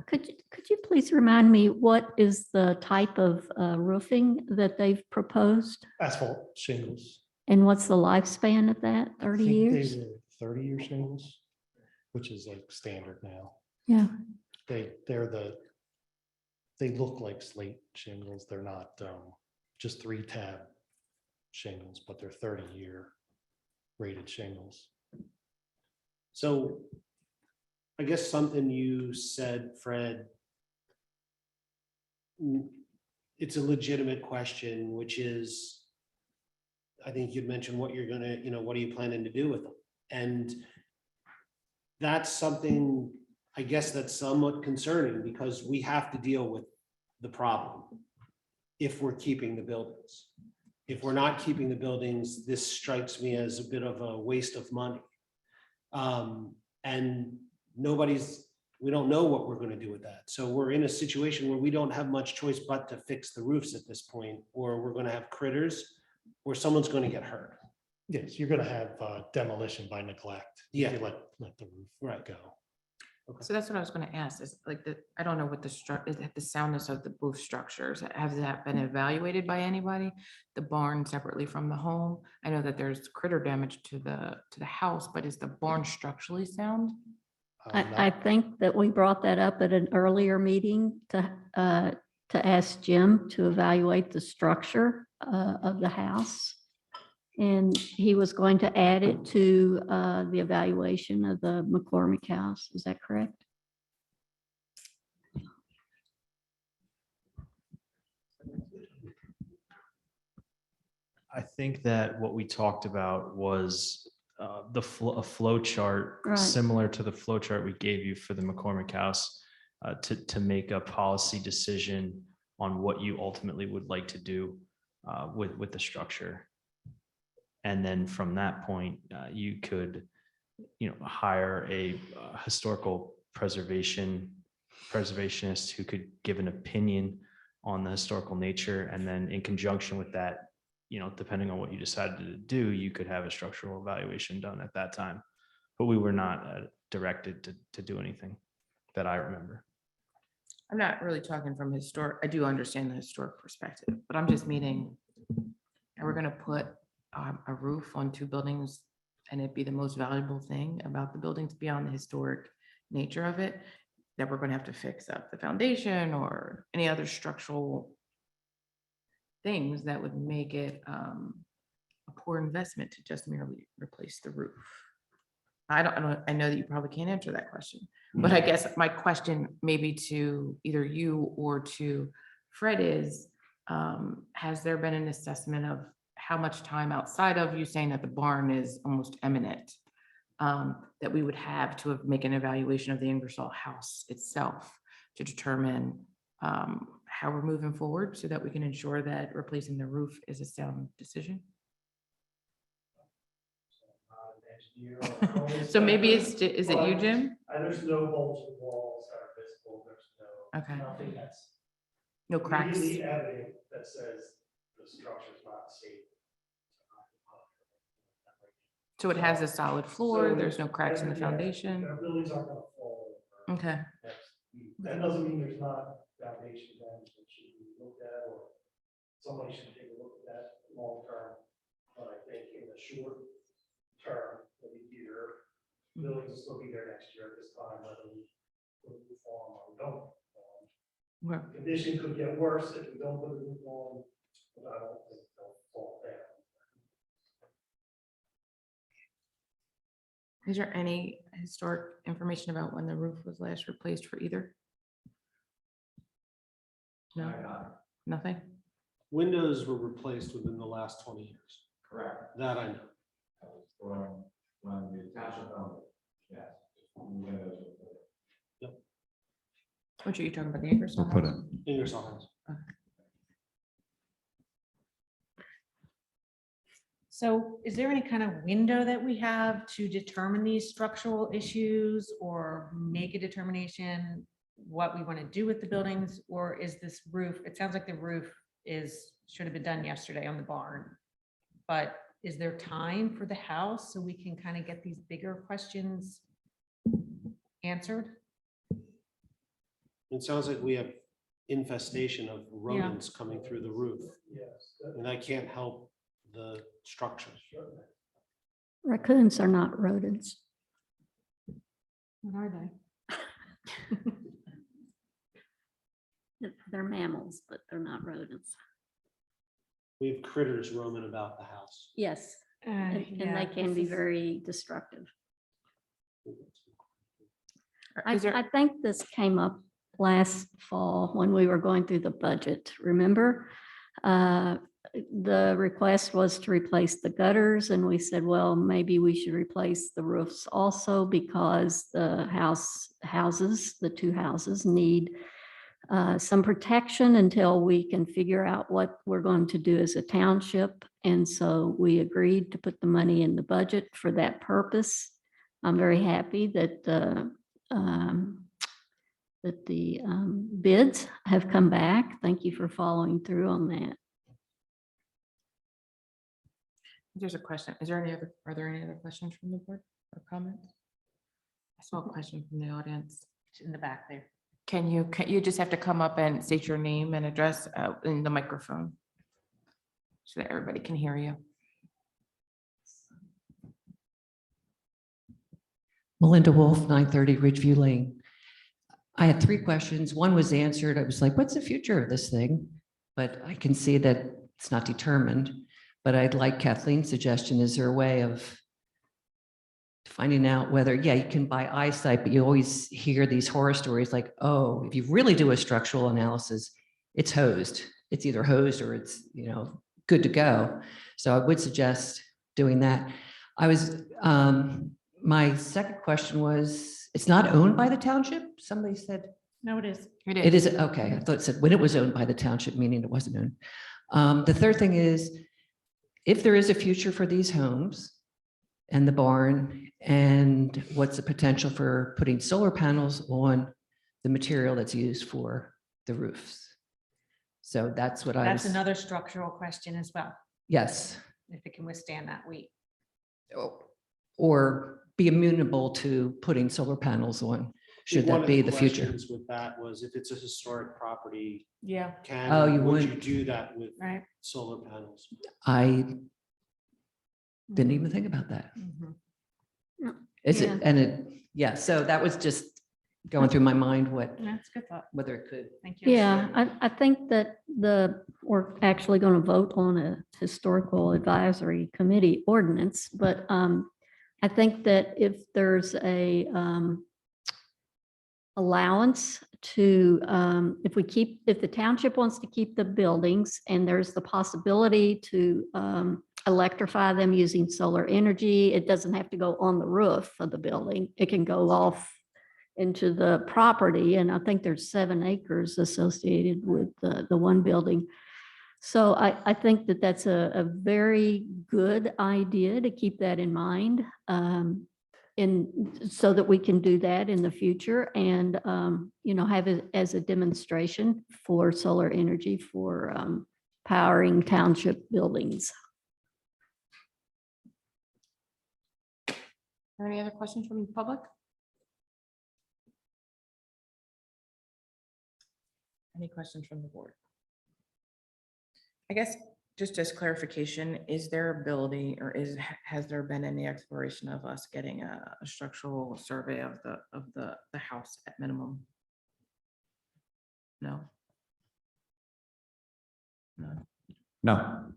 Could you please remind me, what is the type of roofing that they've proposed? Asphalt shingles. And what's the lifespan of that? I 30 think years? they were 30-year shingles, which is like standard now. Yeah. They look like slate shingles. They're not just 3-tab shingles, but they're 30-year rated shingles. So I guess something you said, Fred, it's a legitimate question, which is, I think you'd mentioned what you're gonna, what are you planning to do with them? And that's something, I guess that's somewhat concerning because we have to deal with the problem if we're keeping the buildings. If we're not keeping the buildings, this strikes me as a bit of a waste of money. And we don't know what we're going to do with that. So we're in a situation where we don't have much choice but to fix the roofs at this point, or we're going to have critters, or someone's going to get hurt. Yes, you're gonna have demolition by neglect. if Yeah. you let the roof Right. go. So that's what I was gonna ask, is like I don't know what the soundness of the roof structures, has that been evaluated by anybody? The barn separately from the home? I know that there's critter damage to the house, but is the barn structurally sound? I think that we brought that up at an earlier meeting to ask Jim to evaluate the structure of the house. And he was going to add it to the evaluation of the McCormick house. Is that correct? I think that what we talked about was a flow chart Right. similar to the flow chart we gave you for the McCormick House to make a policy decision on what you ultimately would like to do with the structure. And then from that point, you could, hire a historical preservationist who could give an opinion on the historical nature. And then in conjunction with that, depending on what you decided to do, you could have a structural evaluation done at that time. But we were not directed to do anything that I remember. I'm not really talking from historic, I do understand the historic perspective, but I'm just meaning, and we're gonna put a roof on two buildings and it be the most valuable thing about the buildings beyond the historic nature of it, that we're gonna have to fix up the foundation or any other structural things that would make it a poor investment to just merely replace the roof. I know that you probably can't answer that question, but I guess my question maybe to either you or to Fred is, has there been an assessment of how much time outside of you saying that the barn is almost imminent, that we would have to make an evaluation of the Ingersoll house itself to determine how we're moving forward so that we can ensure that replacing the roof is a sound decision? So maybe is it you, Jim? There's no bulging walls that are visible, there's Okay. nothing that's No cracks? immediately evident that says the structure's not safe. So it has a solid floor, So there's no cracks in the yeah, foundation? The buildings aren't gonna fall over. Okay, That doesn't mean there's not foundation damage that should be looked at, or somebody should take a look at that long term. But I think in the short term, maybe year, buildings will still be there next year at this time, whether we put a roof on or we don't. Well, Condition could get worse if we don't put a roof on, but I don't think they'll fall down. is there any historic information about when the roof was last replaced for either? No, nothing? Windows were replaced within the last 20 years. Correct. That I know. When the township owned it, yes. Which are you talking about, the Ingersoll? We'll put house? it. Ingersoll House. So is there any kind of window that we have to determine these structural issues or make a determination what we want to do with the buildings? Or is this roof, it sounds like the roof should have been done yesterday on the barn. But is there time for the house so we can kind of get these bigger questions answered? It sounds like we have infestation of rodents coming through the roof, Yes. and that can't help the structure. Raccoons are not rodents. What are they? They're mammals, but they're not rodents. We have critters roaming about the house. Yes, and Yeah, they can this be is- very destructive. Or is there- I think this came up last fall when we were going through the budget, remember? The request was to replace the gutters and we said, well, maybe we should replace the roofs also because the houses, the two houses need some protection until we can figure out what we're going to do as a township. And so we agreed to put the money in the budget for that purpose. I'm very happy that the bids have come back. Thank you for following through on that. There's a question. Are there any other questions from the board or comments? I saw a question from the audience. In the back there. Can you just have to come up and state your name and address in the microphone? So that everybody can hear you. Melinda Wolf, 930 Ridgeview Lane. I had 3 questions. One was answered. I was like, what's the future of this thing? But I can see that it's not determined. But I'd like Kathleen's suggestion. Is there a way of finding out whether, yeah, you can buy eyesight, but you always hear these horror stories like, oh, if you really do a structural analysis, it's hosed. It's either hosed or it's, good to go. So I would suggest doing that. My second question was, it's not owned by the township? Somebody said. No, it is. It is, okay. I thought it said when it was owned by the township, meaning it wasn't owned. The third thing is, if there is a future for these homes and the barn, and what's the potential for putting solar panels on the material that's used for the roofs? So that's what That's another structural question as well, yes. if it can withstand that weight. Or be amenable to putting solar panels on, should One that of be the future? questions with that was if it's a historic property, Yeah. Oh, you would you would. do that with Right. solar panels? I didn't even think about that. Mhm. Is Yeah. it, and it, yeah, so that was just going through my mind, That's a good thought. whether it could. Thank you. Yeah, I think that we're actually going to vote on a historical advisory committee ordinance, but I think that if there's a allowance to, if the township wants to keep the buildings and there's the possibility to electrify them using solar energy, it doesn't have to go on the roof of the building. It can go off into the property, and I think there's 7 acres associated with the one building. So I think that that's a very good idea to keep that in mind. So that we can do that in the future and, have it as a demonstration for solar energy for powering township buildings. Are any other questions from the public? Any questions from the board? I guess just as clarification, is there ability or has there been any exploration of us getting a structural survey of the house at minimum? No. No. No,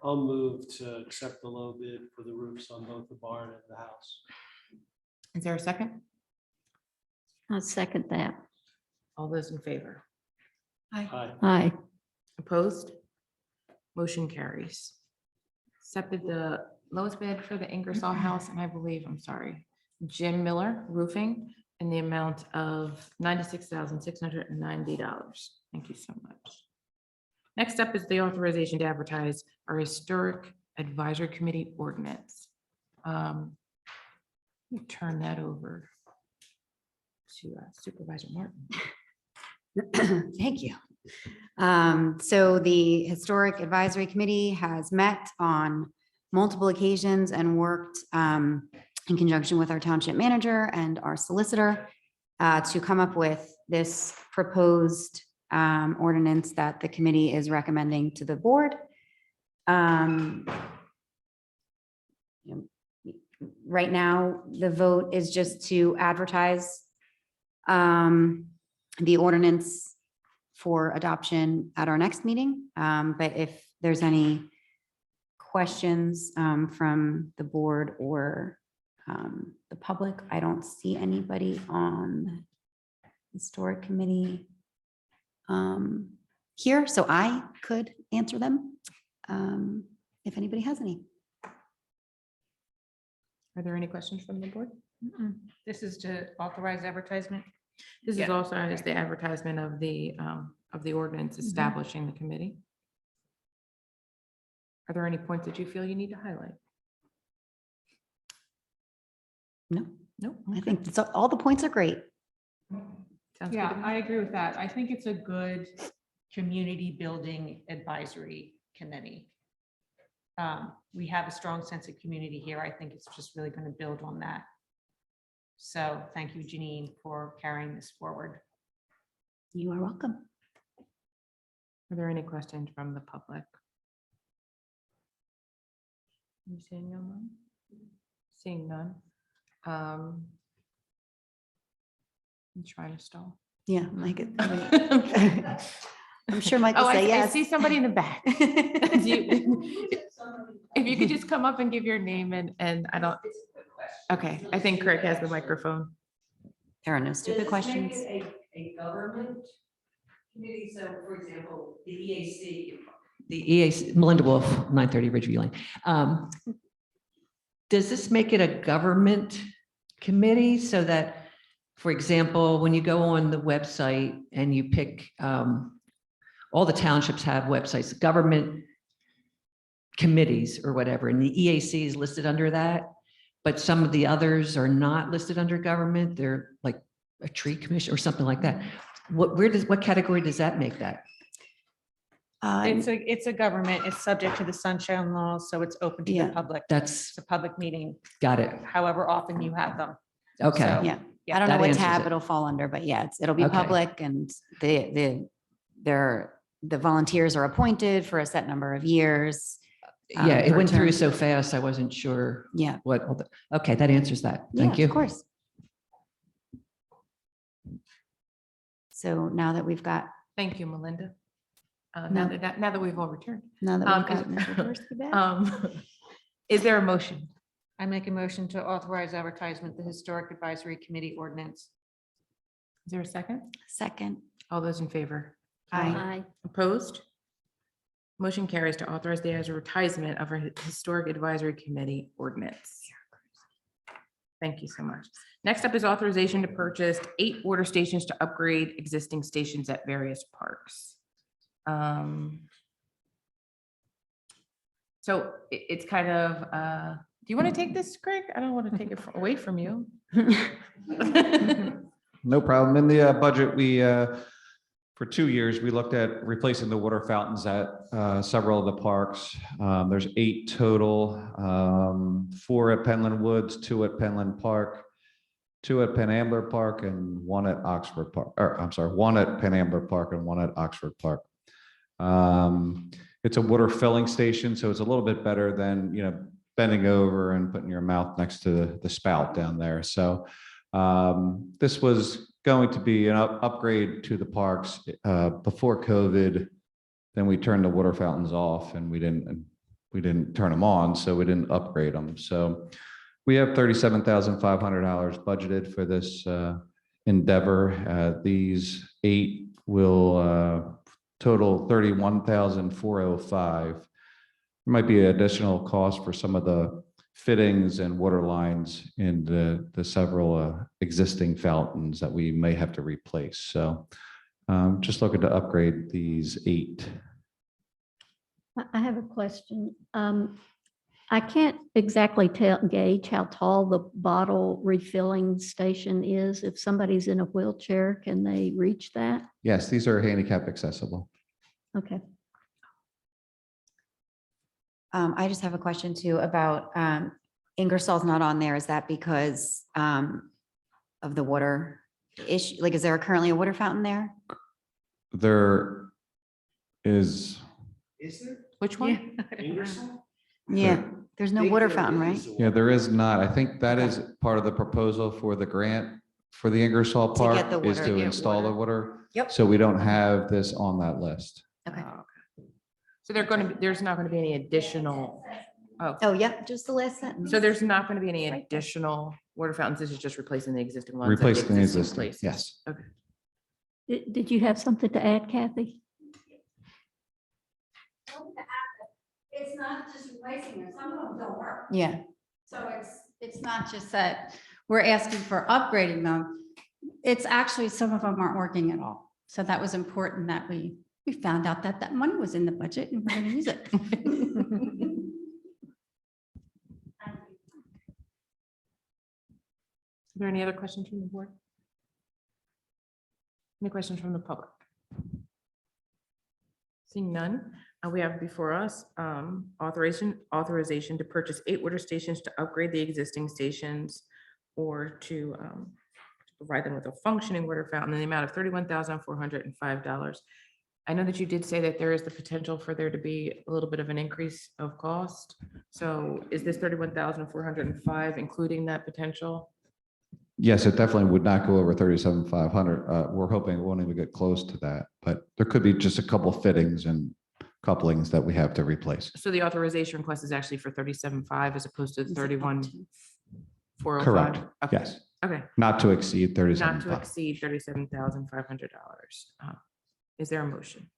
I'll move to accept the low bid for the roofs on both the barn and the house. Is there a second? I second that. All those in favor? Aye. Aye. Opposed? Motion carries. Accepted the lowest bid for the Ingersoll House, and I believe, I'm sorry, Jim Miller Roofing in the amount of $96,690. Thank you so much. Next up is the authorization to advertise our Historic Advisory Committee ordinance. Let me turn that over to Supervisor Martin. Thank you. So the Historic Advisory Committee has met on multiple occasions and worked in conjunction with our township manager and our solicitor to come up with this proposed ordinance that the committee is recommending to the board. Right now, the vote is just to advertise the ordinance for adoption at our next meeting. But if there's any questions from the board or the public, I don't see anybody on the historic committee here, so I could answer them if anybody has any. Are there any questions from the board? This is to authorize advertisement. This is Yeah. also as the advertisement of the ordinance establishing the committee. Are there any points that you feel you need to highlight? No, No. I think all the points are great. Sounds good Yeah, to me. I agree with that. I think it's a good community building advisory committee. We have a strong sense of community here. I think it's just really going to build on that. So thank you, Janine, for carrying this forward. You are welcome. Are there any questions from the public? You seeing none? Seeing none. I'm trying to stall. Yeah, Mike. I'm sure Mike will Oh, I say I yes. see somebody in the back. Do you- If you could just come up and give your name and I don't. Okay, I think Craig has the microphone. There are no stupid questions. A government committee, so for example, the EAC. The EAC, Melinda Wolf, 930 Ridgeview Lane. Does this make it a government committee so that, for example, when you go on the website and you pick, all the townships have websites, government committees or whatever, and the EAC is listed under that, but some of the others are not listed under government, they're like a tree commission or something like that. What category does that make that? It's a government, it's subject to the sunshine law, so it's open to Yeah. the public. That's, It's a public meeting, got it. however often you have them. Okay. So- Yeah, Yeah, I don't know that what answers tab it. it'll fall under, but yeah, it'll be Okay. public and the volunteers are appointed for a set number of years. Yeah, it per went through term. so fast, I wasn't sure Yeah. what, okay, that answers that. Thank Yeah, you. of course. So now that we've got, Thank you, Melinda. No. Now that we've all returned. now that Um, we've got is- Mr. Forsky back. Is there a motion? I make a motion to authorize advertisement, the Historic Advisory Committee ordinance. Is there a second? Second. All those in favor? Aye. Opposed? Motion carries to authorize the advertisement of a Historic Advisory Committee ordinance. Thank you so much. Next up is authorization to purchase 8 water stations to upgrade existing stations at various parks. So it's kind of, do you want to take this, Craig? I don't want to take it away from you. No problem. In the budget, we, for 2 years, we looked at replacing the water fountains at several of the parks. There's 8 total, 4 at Penland Woods, 2 at Penland Park, 2 at Penn Ambler Park, and 1 at Oxford Park, or I'm sorry, 1 at Penn Ambler Park and 1 at Oxford Park. It's a water filling station, so it's a little bit better than, bending over and putting your mouth next to the spout down there. So this was going to be an upgrade to the parks before COVID. Then we turned the water fountains off and we didn't turn them on, so we didn't upgrade them. So we have $37,500 budgeted for this endeavor. These 8 will total $31,405. There might be an additional cost for some of the fittings and water lines in the several existing fountains that we may have to replace. So just looking to upgrade these 8. I have a question. I can't exactly gauge how tall the bottle refilling station is. If somebody's in a wheelchair, can they reach that? Yes, these are handicap accessible. Okay. I just have a question too about Ingersoll's not on there. Is that because of the water issue? Like, is there currently a water fountain there? There is, Is there? Which one? Ingersoll? Yeah, there's no Think water there fountain, right? is a yeah, there is not. I think that Okay. is part of the proposal for the grant for the Ingersoll To get Park the is water. to Get install the water. water. Yep. So we don't have this on that list. Okay. Oh, okay. So there's not going to be any additional, Oh, yep, just the last sentence. so there's not going to be any additional water fountains. This is just replacing the existing ones. at Replacing the existing, places. yes. Okay. Did you have something to add, Kathy? It's not just replacing them, some of them don't work. Yeah, So it's not just that we're asking for upgrading them. It's actually, some of them aren't working at all. So that was important that we found out that that money was in the budget and we're going to use it. Are there any other questions from the board? Any questions from the public? Seeing none, we have before us authorization to purchase 8 water stations to upgrade the existing stations or to provide them with a functioning water fountain in the amount of $31,405. I know that you did say that there is the potential for there to be a little bit of an increase of cost. So is this 31,405 including that potential? Yes, it definitely would not go over 37,500. We're hoping it won't even get close to that, but there could be just a couple fittings and couplings that we have to replace. So the authorization request is actually for 37.5 as opposed to Is it up 31,405? Correct. Okay. Yes, Okay, not to exceed not 37. to exceed $37,500. Is there a motion?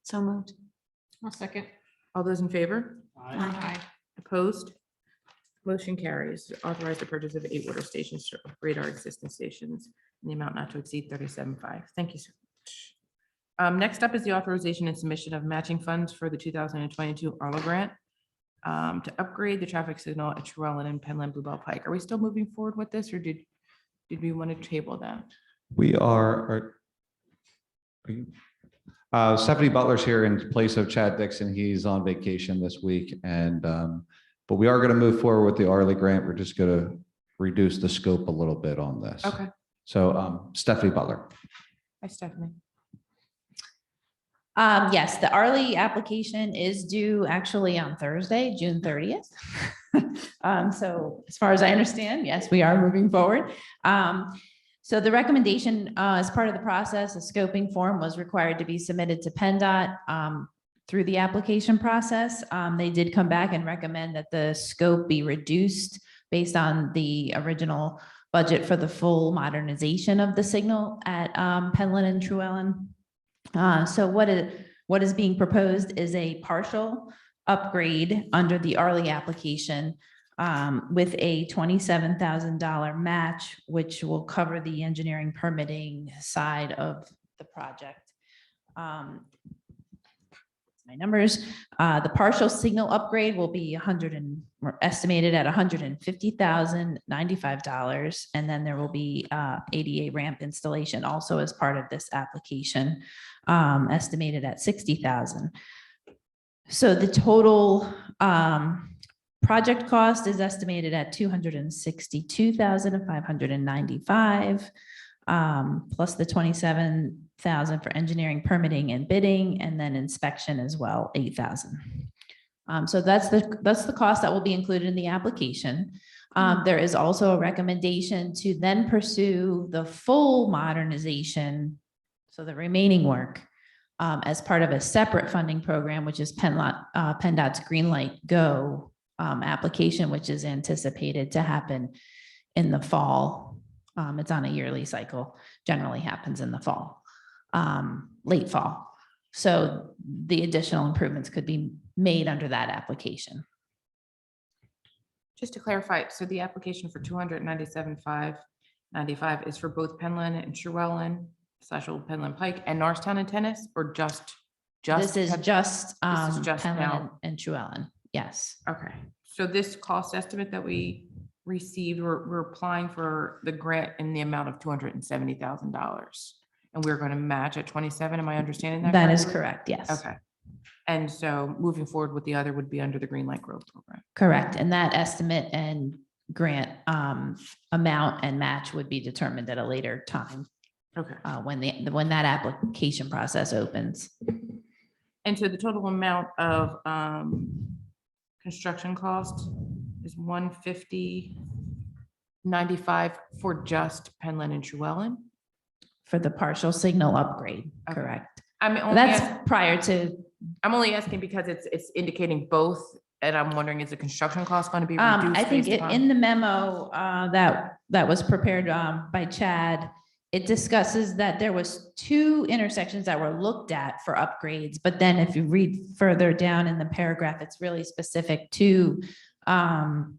So moved. I'll second. All those in favor? Aye. Opposed? Motion carries. Authorize the purchase of 8 water stations to upgrade our existing stations in the amount not to exceed 37.5. Thank you so much. Next up is the authorization and submission of matching funds for the 2022 ARLA grant to upgrade the traffic signal at Trewellen and Penland Bluebell Pike. Are we still moving forward with this, or did we want to table that? We are Stephanie Butler's here in place of Chad Dixon. He's on vacation this week, and but we are going to move forward with the ARLA grant. We're just going to reduce the scope a little bit on this. Okay. So Stephanie Butler. Hi, Stephanie. Yes, the ARLI application is due actually on Thursday, June 30th. So as far as I understand, yes, we are moving forward. So the recommendation as part of the process, a scoping form was required to be submitted to PennDOT through the application process. They did come back and recommend that the scope be reduced based on the original budget for the full modernization of the signal at Penland and Trewellen. So what is being proposed is a partial upgrade under the ARLI application with a $27,000 match, which will cover the engineering permitting side of the project. My numbers, the partial signal upgrade will be we're estimated at $150,095. And then there will be ADA ramp installation also as part of this application, estimated at $60,000. So the total project cost is estimated at $262,595, plus the $27,000 for engineering, permitting, and bidding, and then inspection as well, $8,000. So that's the cost that will be included in the application. There is also a recommendation to then pursue the full modernization, so the remaining work, as part of a separate funding program, which is PennDOT's Greenlight Go application, which is anticipated to happen in the fall. It's on a yearly cycle, generally happens in the fall, late fall. So the additional improvements could be made under that application. Just to clarify, so the application for $297,595 is for both Penland and Trewellen / Old Penland Pike and Norristown and Tennis, or just? This is just just Penland now. and Trewellen. Yes. Okay, so this cost estimate that we received, we're applying for the grant in the amount of $270,000. And we're going to match at 27. Am I understanding that? That is correctly? correct. Yes. Okay. And so moving forward with the other would be under the Greenlight Grove program. Correct. And that estimate and grant amount and match would be determined at a later time Okay. when that application process opens. And so the total amount of construction cost is $150,995 for just Penland and Trewellen. For the partial signal upgrade, Okay. correct. I'm only That's prior to, I'm only asking because it's indicating both, and I'm wondering, is the construction cost going to be reduced? I think based upon- in the memo that was prepared by Chad, it discusses that there was 2 intersections that were looked at for upgrades, but then if you read further down in the paragraph, it's really specific to Penland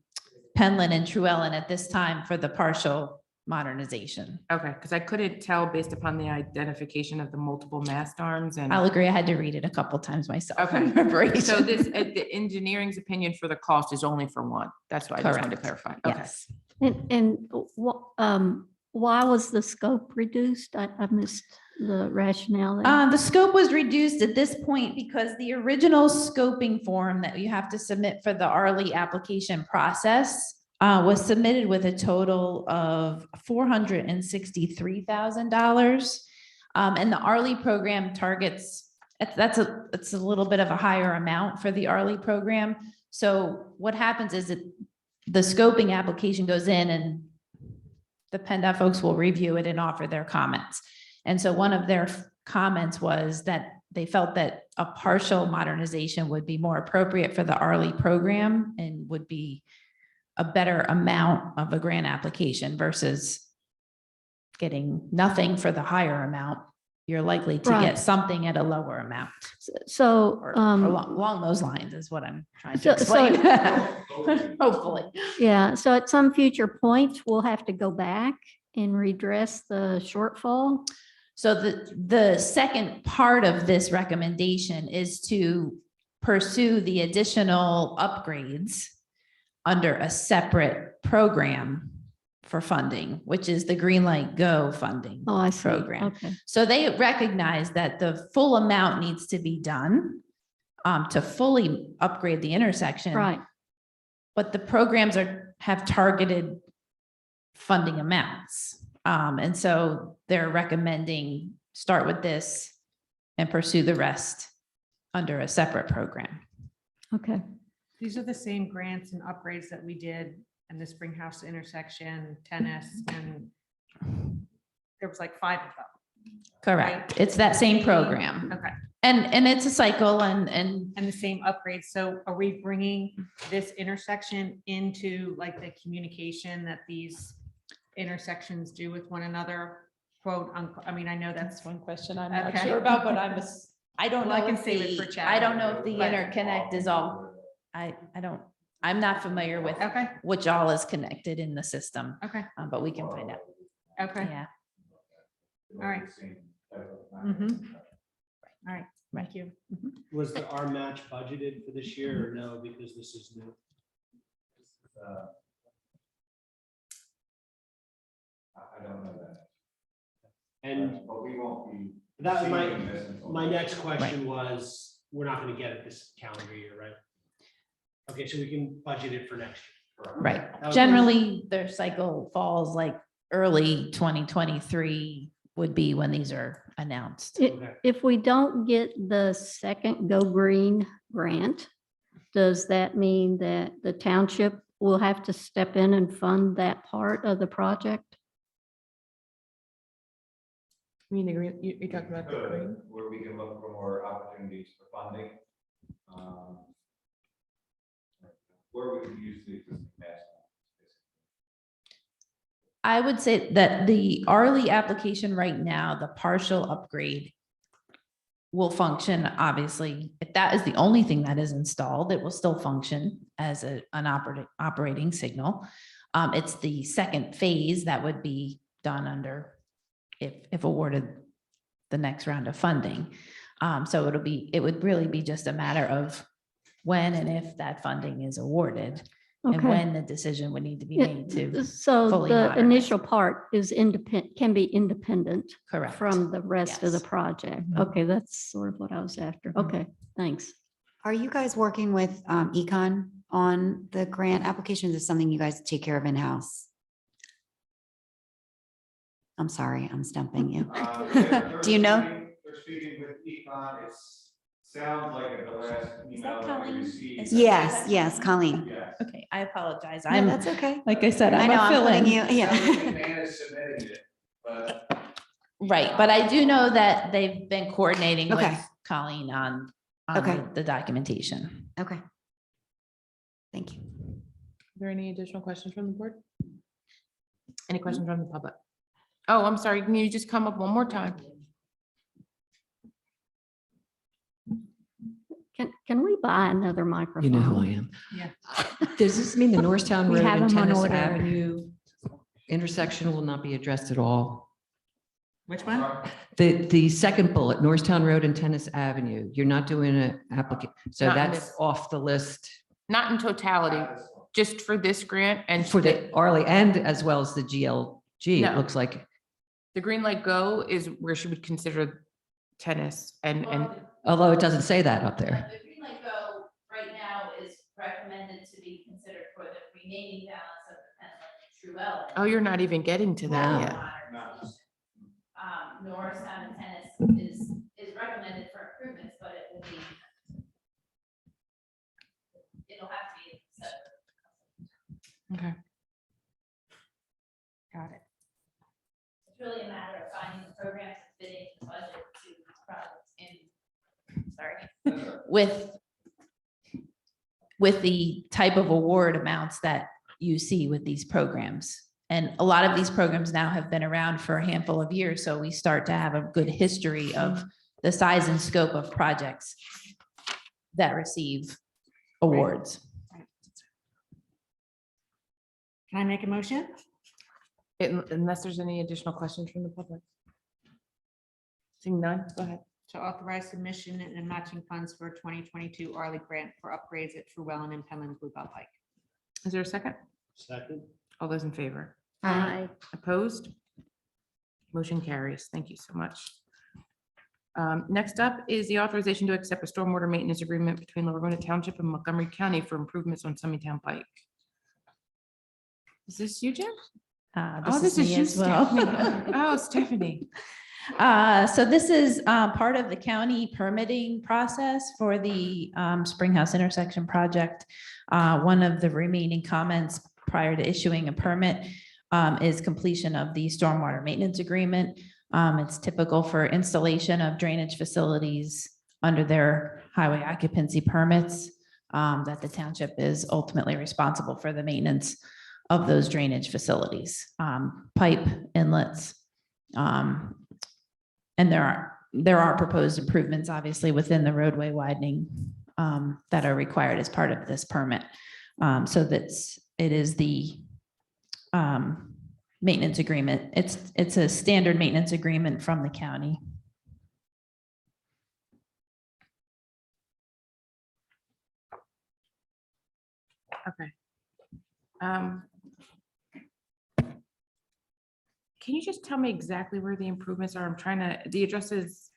and Trewellen at this time for the partial modernization. Okay, because I couldn't tell based upon the identification of the multiple mast arms and. I'll agree, I had to read it a couple times myself. Okay. in preparation. So this, the engineering's opinion for the cost is only for one. That's why I just wanted to Correct. clarify. Okay. Yes. And why was the scope reduced? I missed the rationale there. The scope was reduced at this point because the original scoping form that you have to submit for the ARLI application process was submitted with a total of $463,000. And the Arlie program targets, it's a little bit of a higher amount for the Arlie program. So what happens is that the scoping application goes in and the PennDOT folks will review it and offer their comments. And so one of their comments was that they felt that a partial modernization would be more appropriate for the Arlie program and would be a better amount of a grant application versus getting nothing for the higher amount. You're likely to Right. get something at a lower amount. So, Or along those lines is what I'm trying So- to explain. Hopefully. yeah, so at some future point, we'll have to go back and redress the shortfall. So the second part of this recommendation is to pursue the additional upgrades under a separate program for funding, which is the Greenlight Go funding Oh, I see. program. Okay. So they recognize that the full amount needs to be done to fully upgrade the intersection. Right. But the programs have targeted funding amounts. And so they're recommending start with this and pursue the rest under a separate program. Okay. These are the same grants and upgrades that we did in the Springhouse intersection, tennis, and there was like 5 of them. Correct. It's that same program. Okay. And it's a cycle and And the same upgrades. So are we bringing this intersection into like the communication that these intersections do with one another? Quote, unquote, I mean, I know that's one question I'm not sure about, but I don't Well, I know. can if save it the- for chat. I don't know if the But- interconnect is all, I'm not familiar with okay. which all is connected in the system, Okay. but we can find out. Okay. Yeah. All right. Mhm. All right. Thank you. Was our match budgeted for this year or no, because this is new? I don't know that. And But we won't be. that was seeing this until- my next question was, we're not gonna get it this calendar year, right? Okay, so we can budget it for next year. Right. That was- Generally, their cycle falls like early 2023 would be when these are announced. Okay. If we don't get the second Go Green grant, does that mean that the township will have to step in and fund that part of the project? You mean the green, you're talking about the green? Where we can look for more opportunities for funding. Where we can use the existing past. I would say that the Arlie application right now, the partial upgrade will function, obviously. If that is the only thing that is installed, it will still function as an operating signal. It's the second phase that would be done under, if awarded the next round of funding. So it would really be just a matter of when and if that funding is awarded and Okay. when the decision would need to be Yeah, made to. So fully the modernize. initial part is independent, can be independent Correct. from the rest of the Yes. project. Mhm. Okay, that's sort of what I was after. Okay, thanks. Are you guys working with Econ on the grant application? Is this something you guys take care of in-house? I'm sorry, I'm stumping you. Do you know? They're speaking with Econ. It sounds like at the last Is that email that we Colleen? received. Is Yes, yes, Colleen. Yes. Okay, I apologize. No, I'm, that's okay. like I said, I I'm know, a I'm putting fill-in. you, yeah. Dan is submitting it, but Right, but I do know that they've been coordinating with Okay. Colleen on Okay. the documentation. Okay. Thank you. Are there any additional questions from the board? Any questions from the public? Oh, I'm sorry. Can you just come up one more time? Can we buy another You microphone? know who I am. Yeah. Does this mean the Norristown We Road have and them on Tennis order. Avenue intersection will not be addressed at all? Which one? The second bullet, Norristown Road and Tennis Avenue, you're not doing an application, so Not in that's this- off the list Not in totality, just for this grant and for the Arlie and as well as the GLG, it No. looks like. the Green Light Go is where she would consider tennis and, Although it doesn't say that up there. The Green Light Go right now is recommended to be considered for the remaining balance of Truella. Oh, you're not even getting to that Wow. yet. Norristown and Tennis is recommended for improvements, but it will be. It'll have to be separate. Okay. Got it. It's really a matter of finding the programs that fit into the budget to projects with the type of award amounts that you see with these programs. And a lot of these programs now have been around for a handful of years, so we start to have a good history of the size and scope of projects that receive awards. Can I make a motion? Unless there's any additional questions from the public. Seeing none, go ahead. To authorize submission and matching funds for 2022 Arley grant for upgrades at Truellen and Penland Bluebell Pike. Is there a second? Second. All those in favor? Aye. Opposed? Motion carries. Thank you so much. Next up is the authorization to accept a stormwater maintenance agreement between Laguna Township and Montgomery County for improvements on Summitown Pike. Is this you, Jim? Oh, this is me you, as well. Stephanie. Oh, Stephanie. So this is part of the county permitting process for the Springhouse intersection project. One of the remaining comments prior to issuing a permit is completion of the stormwater maintenance agreement. It's typical for installation of drainage facilities under their highway occupancy permits, that the township is ultimately responsible for the maintenance of those drainage facilities, pipe inlets. And there are proposed improvements, obviously, within the roadway widening that are required as part of this permit. So it is the maintenance agreement. It's a standard maintenance agreement from the county. Okay. Can you just tell me exactly where the improvements are? I'm trying to, the address is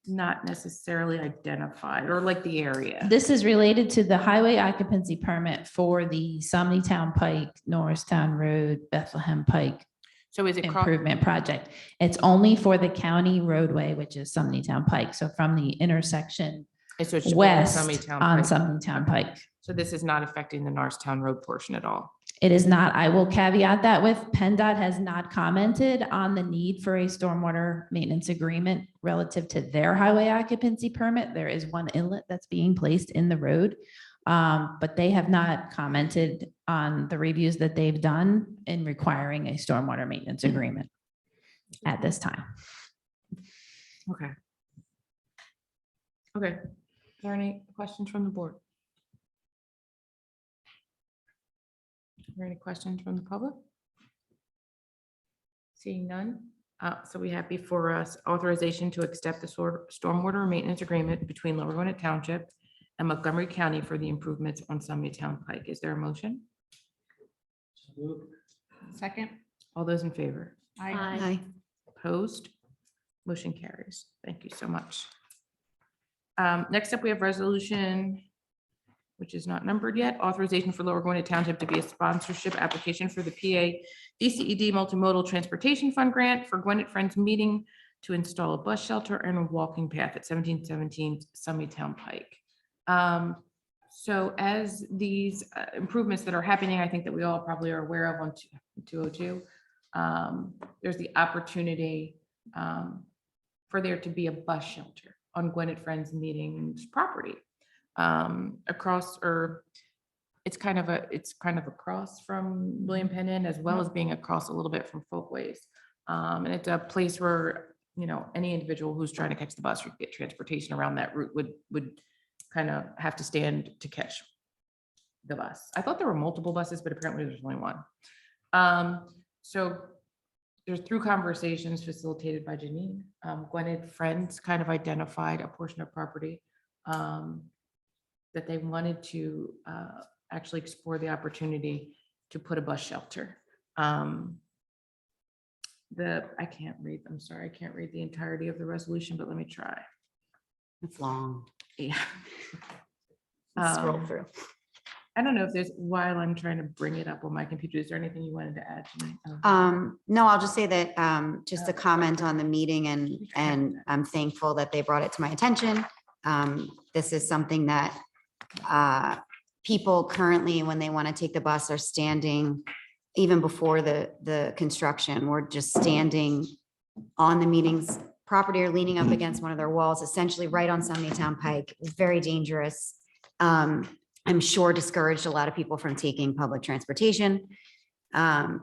not necessarily identified, or like the area. This is related to the highway occupancy permit for the Town Pike, Norristown Road, Bethlehem Pike So is it improvement project. It's only for the county roadway, which is Town Pike. So from the intersection so it's west Summitown on Pike. Town Pike. So this is not affecting the Norristown Road portion at all. It is not. I will caveat that with PennDOT has not commented on the need for a stormwater maintenance agreement relative to their highway occupancy permit. There is one inlet that's being placed in the road, but they have not commented on the reviews that they've done in requiring a stormwater maintenance agreement at this time. Okay. Okay. Are there any questions from the board? Are there any questions from the public? Seeing none. So we have before us authorization to accept the stormwater maintenance agreement between Lower Gwinnett Township and Montgomery County for the improvements on Summitown Pike. Is there a motion? Second. All those in favor? Aye. Opposed? Motion carries. Thank you so much. Next up, we have resolution, which is not numbered yet, authorization for Lower Gwinnett Township to be a sponsorship application for the PA DCED Multimodal Transportation Fund Grant for Gwinnett Friends Meeting to install a bus shelter and a walking path at 1717 Summitown Pike. So as these improvements that are happening, I think that we all probably are aware of on 202, there's the opportunity for there to be a bus shelter on Gwinnett Friends Meetings property. Across, or it's kind of across from William Penn Inn, as well as being across a little bit from Folkways. And it's a place where, you know, any individual who's trying to catch the bus or get transportation around that route would kind of have to stand to catch the bus. I thought there were multiple buses, but apparently there's only one. So there's through conversations facilitated by Janine, Gwinnett Friends kind of identified a portion of property that they wanted to actually explore the opportunity to put a bus shelter. I can't read, I'm sorry, I can't read the entirety of the resolution, but let me try. It's long. Yeah. Scroll through. I don't know if there's, while I'm trying to bring it up on my computer, is there anything you wanted to add tonight? No, I'll just say that, just a comment on the meeting and I'm thankful that they brought it to my attention. This is something that, people currently, when they want to take the bus, are standing even before the construction. We're just standing on the meeting's property or leaning up against one of their walls, essentially right on Town Pike. It's very dangerous. I'm sure discouraged a lot of people from taking public transportation.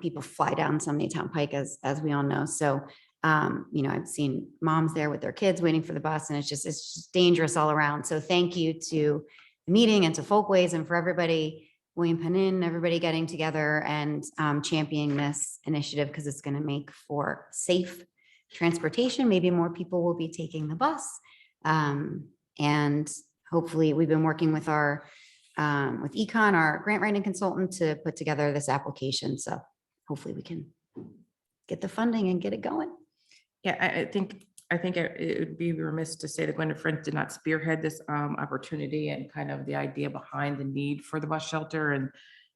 People fly down Town Pike, as we all know. So, I've seen moms there with their kids waiting for the bus, and it's just dangerous all around. So thank you to the meeting and to Folkways and for everybody, William Penn, everybody getting together and championing this initiative, because it's going to make for safe transportation. Maybe more people will be taking the bus. And hopefully we've been working with with Econ, our grant writing consultant, to put together this application. So hopefully we can get the funding and get it going. Yeah, I think it would be remiss to say that Gwenda Friends did not spearhead this opportunity and kind of the idea behind the need for the bus shelter and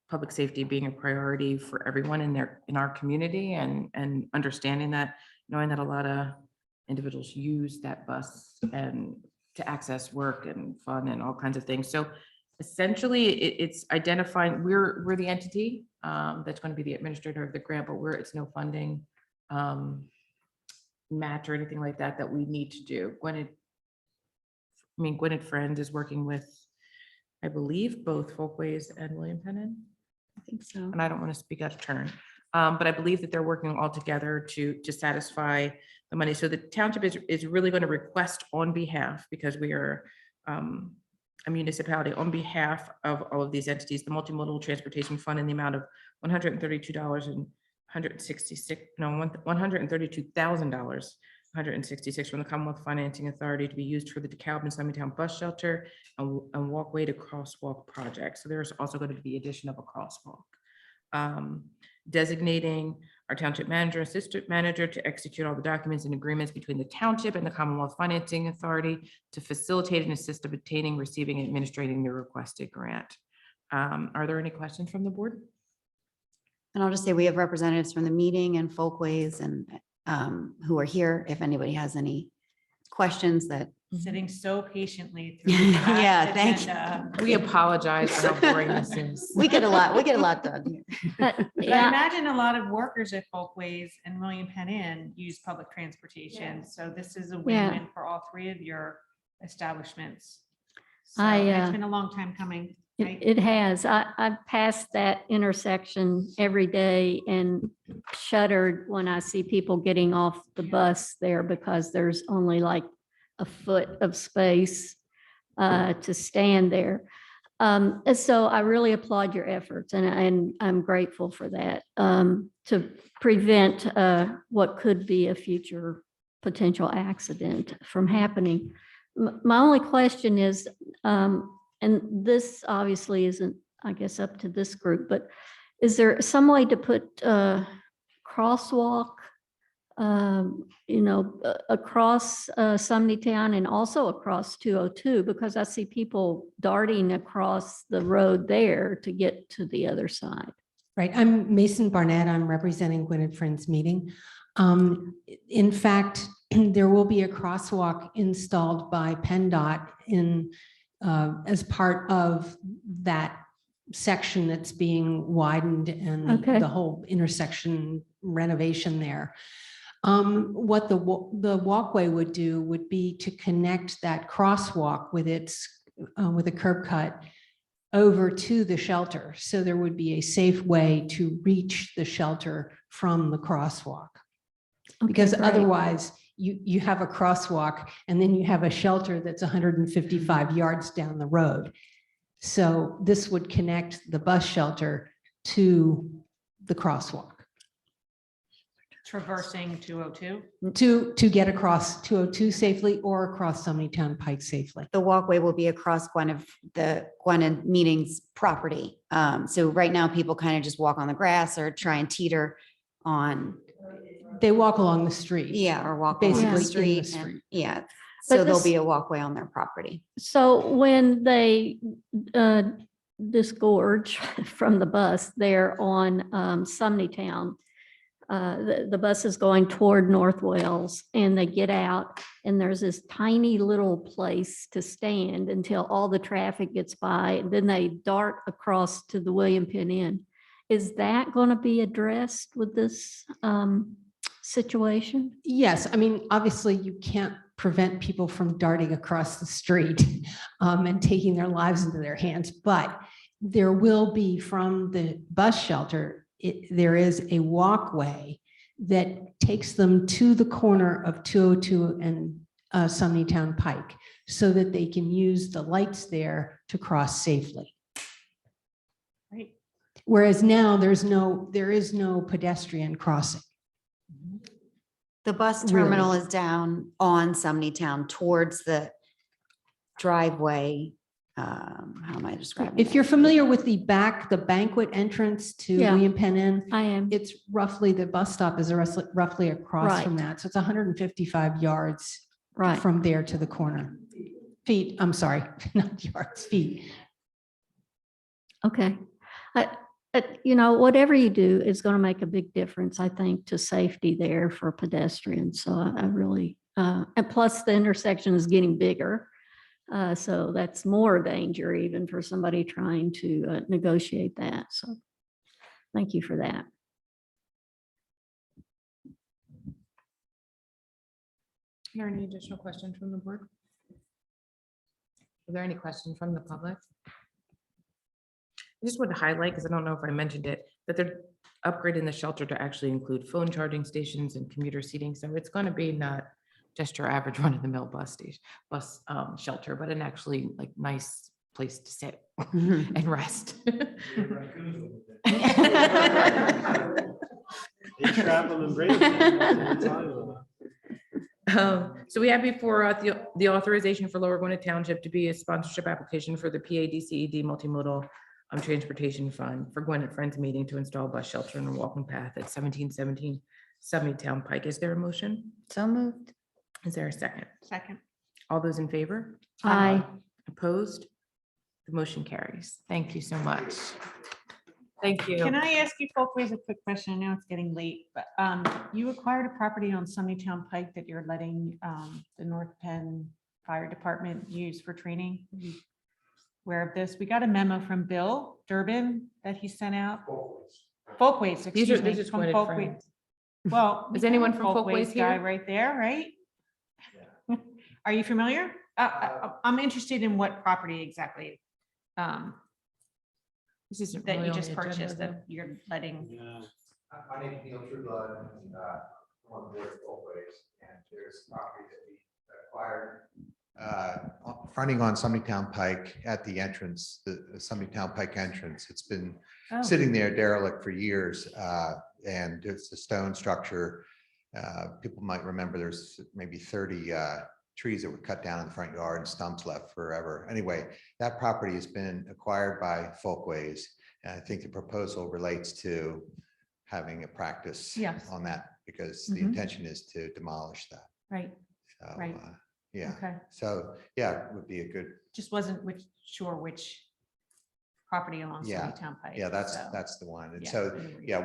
public safety being a priority for everyone in our community, and understanding that, knowing that a lot of individuals use that bus and to access work and fun and all kinds of things. So essentially it's identifying, we're the entity that's going to be the administrator of the grant, but it's no funding match or anything like that we need to do. Gwynedd Friends is working with, I believe, both Folkways and William Penn. I think so. And I don't want to speak out of turn, but I believe that they're working all together to satisfy the money. So the township is really going to request on behalf, because we are a municipality, on behalf of all of these entities, the multimodal transportation fund in the amount of $132,166 from the Commonwealth Financing Authority to be used for the DeKalb and Summitown bus shelter and walkway to crosswalk project. So there's also going to be the addition of a crosswalk. Designating our township manager, assistant manager to execute all the documents and agreements between the township and the Commonwealth Financing Authority to facilitate and assist of obtaining, receiving, and administrating the requested grant. Are there any questions from the board? And I'll just say we have representatives from the meeting and Folkways and who are here. If anybody has any questions that. Sitting so patiently through. Yeah, thank you. We apologize for how boring this is. We get a lot done here. But I Yeah, imagine a lot of workers at Folkways and William Penn use public transportation. So this is a win-win for all three of your establishments. So it's been a long time coming. right? it has. I pass that intersection every day and shuddered when I see people getting off the bus there, because there's only like a foot of space to stand there. And so I really applaud your efforts, and I'm grateful for that, to prevent what could be a future potential accident from happening. My only question is, and this obviously isn't, I guess, up to this group, but is there some way to put crosswalk, across Town and also across 202, because I see people darting across the road there to get to the other side. Right. I'm Mason Barnett. I'm representing Gwynedd Friends meeting. In fact, there will be a crosswalk installed by PennDOT as part of that section that's being widened and the whole intersection renovation there. What the walkway would do would be to connect that crosswalk with with a curb cut over to the shelter. So there would be a safe way to reach the shelter from the crosswalk. Because otherwise you have a crosswalk and then you have a shelter that's 155 yards down the road. So this would connect the bus shelter to the crosswalk. Traversing 202. To get across 202 safely or across Town Pike safely. The walkway will be across Gwynedd Meetings property. So right now people kind of just walk on the grass or try and teeter on. They walk along the street. Yeah, or walk Basically along the in street. the street. Yeah, But so there'll this- be a walkway on their property. So when they disgorge from the bus there on Sumney Town. The bus is going toward North Wales and they get out and there's this tiny little place to stand until all the traffic gets by. And then they dart across to the William Penn Inn. Is that going to be addressed with this situation? Yes, I mean, obviously you can't prevent people from darting across the street and taking their lives into their hands, but there will be from the bus shelter, there is a walkway that takes them to the corner of 202 and Sumney Town Pike so that they can use the lights there to cross safely. Right. Whereas now there is no pedestrian crossing. The bus Really? terminal is down on Sumney Town towards the driveway. How am I describing? If you're familiar with the banquet entrance to Yeah. William Penn Inn, I am. it's roughly, the bus stop is roughly across from Right. that. So it's 155 yards Right. from there to the corner. Feet, I'm sorry, not yards, feet. Okay. You know, whatever you do is going to make a big difference, I think, to safety there for pedestrians. So I really, and plus the intersection is getting bigger. So that's more danger even for somebody trying to negotiate that. So thank you for that. Are there any additional questions from the board? Are there any questions from the public? I just want to highlight, because I don't know if I mentioned it, that they're upgrading the shelter to actually include phone charging stations and commuter seating. So it's going to be not just your average run-of-the-mill bus shelter, but an actually like nice place to sit and rest. So we have before the authorization for Lower Gwinnett Township to be a sponsorship application for the PADCED Multimodal Transportation Fund for Gwinnett Friends Meeting to install bus shelter and a walking path at 1717 Sumney Town Pike. Is there a motion? So moved. Is there a second? Second. All those in favor? Aye. Opposed? The motion carries. Thank you so much. Thank you. Can I ask you folks a quick question? I know it's getting late, but you acquired a property on Sumney Town Pike that you're letting the North Penn Fire Department use for training. Are you aware of this? We got a memo from Bill Durbin that he sent out. Folkways, excuse me. this is from Gwinnett Folkways. Friends. Well. Is we anyone have a from Folkways guy here? right there, right? Are you familiar? I'm interested in what property exactly This isn't that really you on just the agenda, purchased though. that you're letting. My name is Neil Trueblood, and I'm on board with Folkways, and there's property that we acquired fronting on Sumney Town Pike at the entrance, the Sumney Town Pike entrance. It's been Oh. sitting there derelict for years, and it's a stone structure. People might remember there's maybe 30 trees that were cut down in the front yard and stumps left forever. Anyway, that property has been acquired by Folkways. And I think the proposal relates to having a practice Yes. on that, because the Mhm. intention is to demolish that. Right, So, Right. Yeah, okay. so, yeah, it would be a good, Just wasn't sure which property along Yeah, Sumney Town Pike. yeah, that's so, the one. And yeah, so, no worries. yeah,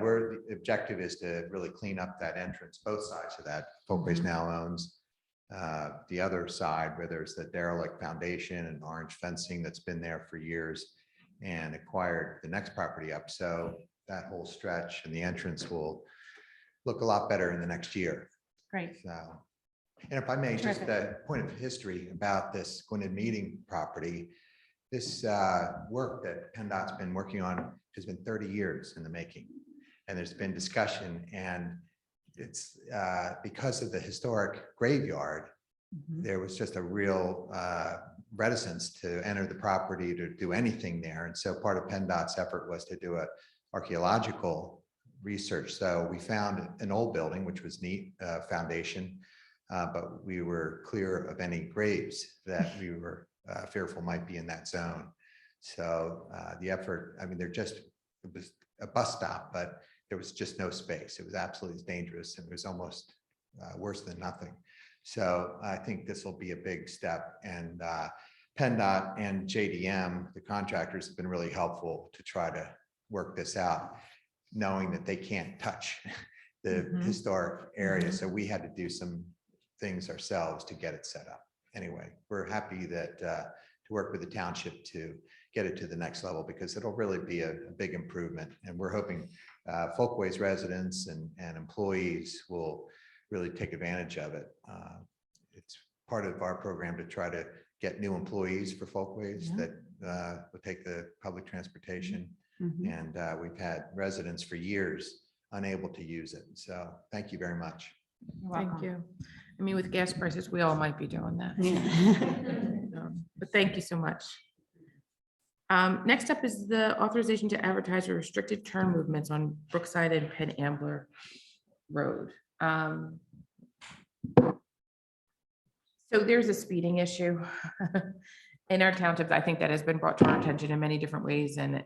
the objective is to really clean up that entrance, both sides of that. Folkways Mhm. now owns the other side where there's the derelict foundation and orange fencing that's been there for years, and acquired the next property up. So that whole stretch and the entrance will look a lot better in the next year. Great, So, and if I may, just Terrific. a point of history about this Gwinnett Meeting property. This work that PennDOT's been working on has been 30 years in the making. And there's been discussion, and it's because of the historic graveyard, Mhm. there was just a real reticence to enter the property, to do anything there. And so part of PennDOT's effort was to do a archaeological research. So we found an old building, which was neat, foundation, but we were clear of any graves that we were fearful might be in that zone. So the effort, I mean, it was a bus stop, but there was just no space. It was absolutely dangerous, and it was almost worse than nothing. So I think this will be a big step, and PennDOT and JDM, the contractors, have been really helpful to try to work this out, knowing that they can't touch the historic area. So we had to do some things ourselves to get it set up. Anyway, we're happy that to work with the township to get it to the next level, because it'll really be a big improvement. And we're hoping Folkways residents and employees will really take advantage of it. It's part of our program to try to get new employees for Folkways that will take the public transportation. And we've had residents for years unable to use it. So thank you very much. Thank you. I mean, with gas prices, we all might be doing that. But thank you so much. Next up is the authorization to advertise for restricted turn movements on Brookside and Penn Ambler Road. So there's a speeding issue in our township. I think that has been brought to our attention in many different ways and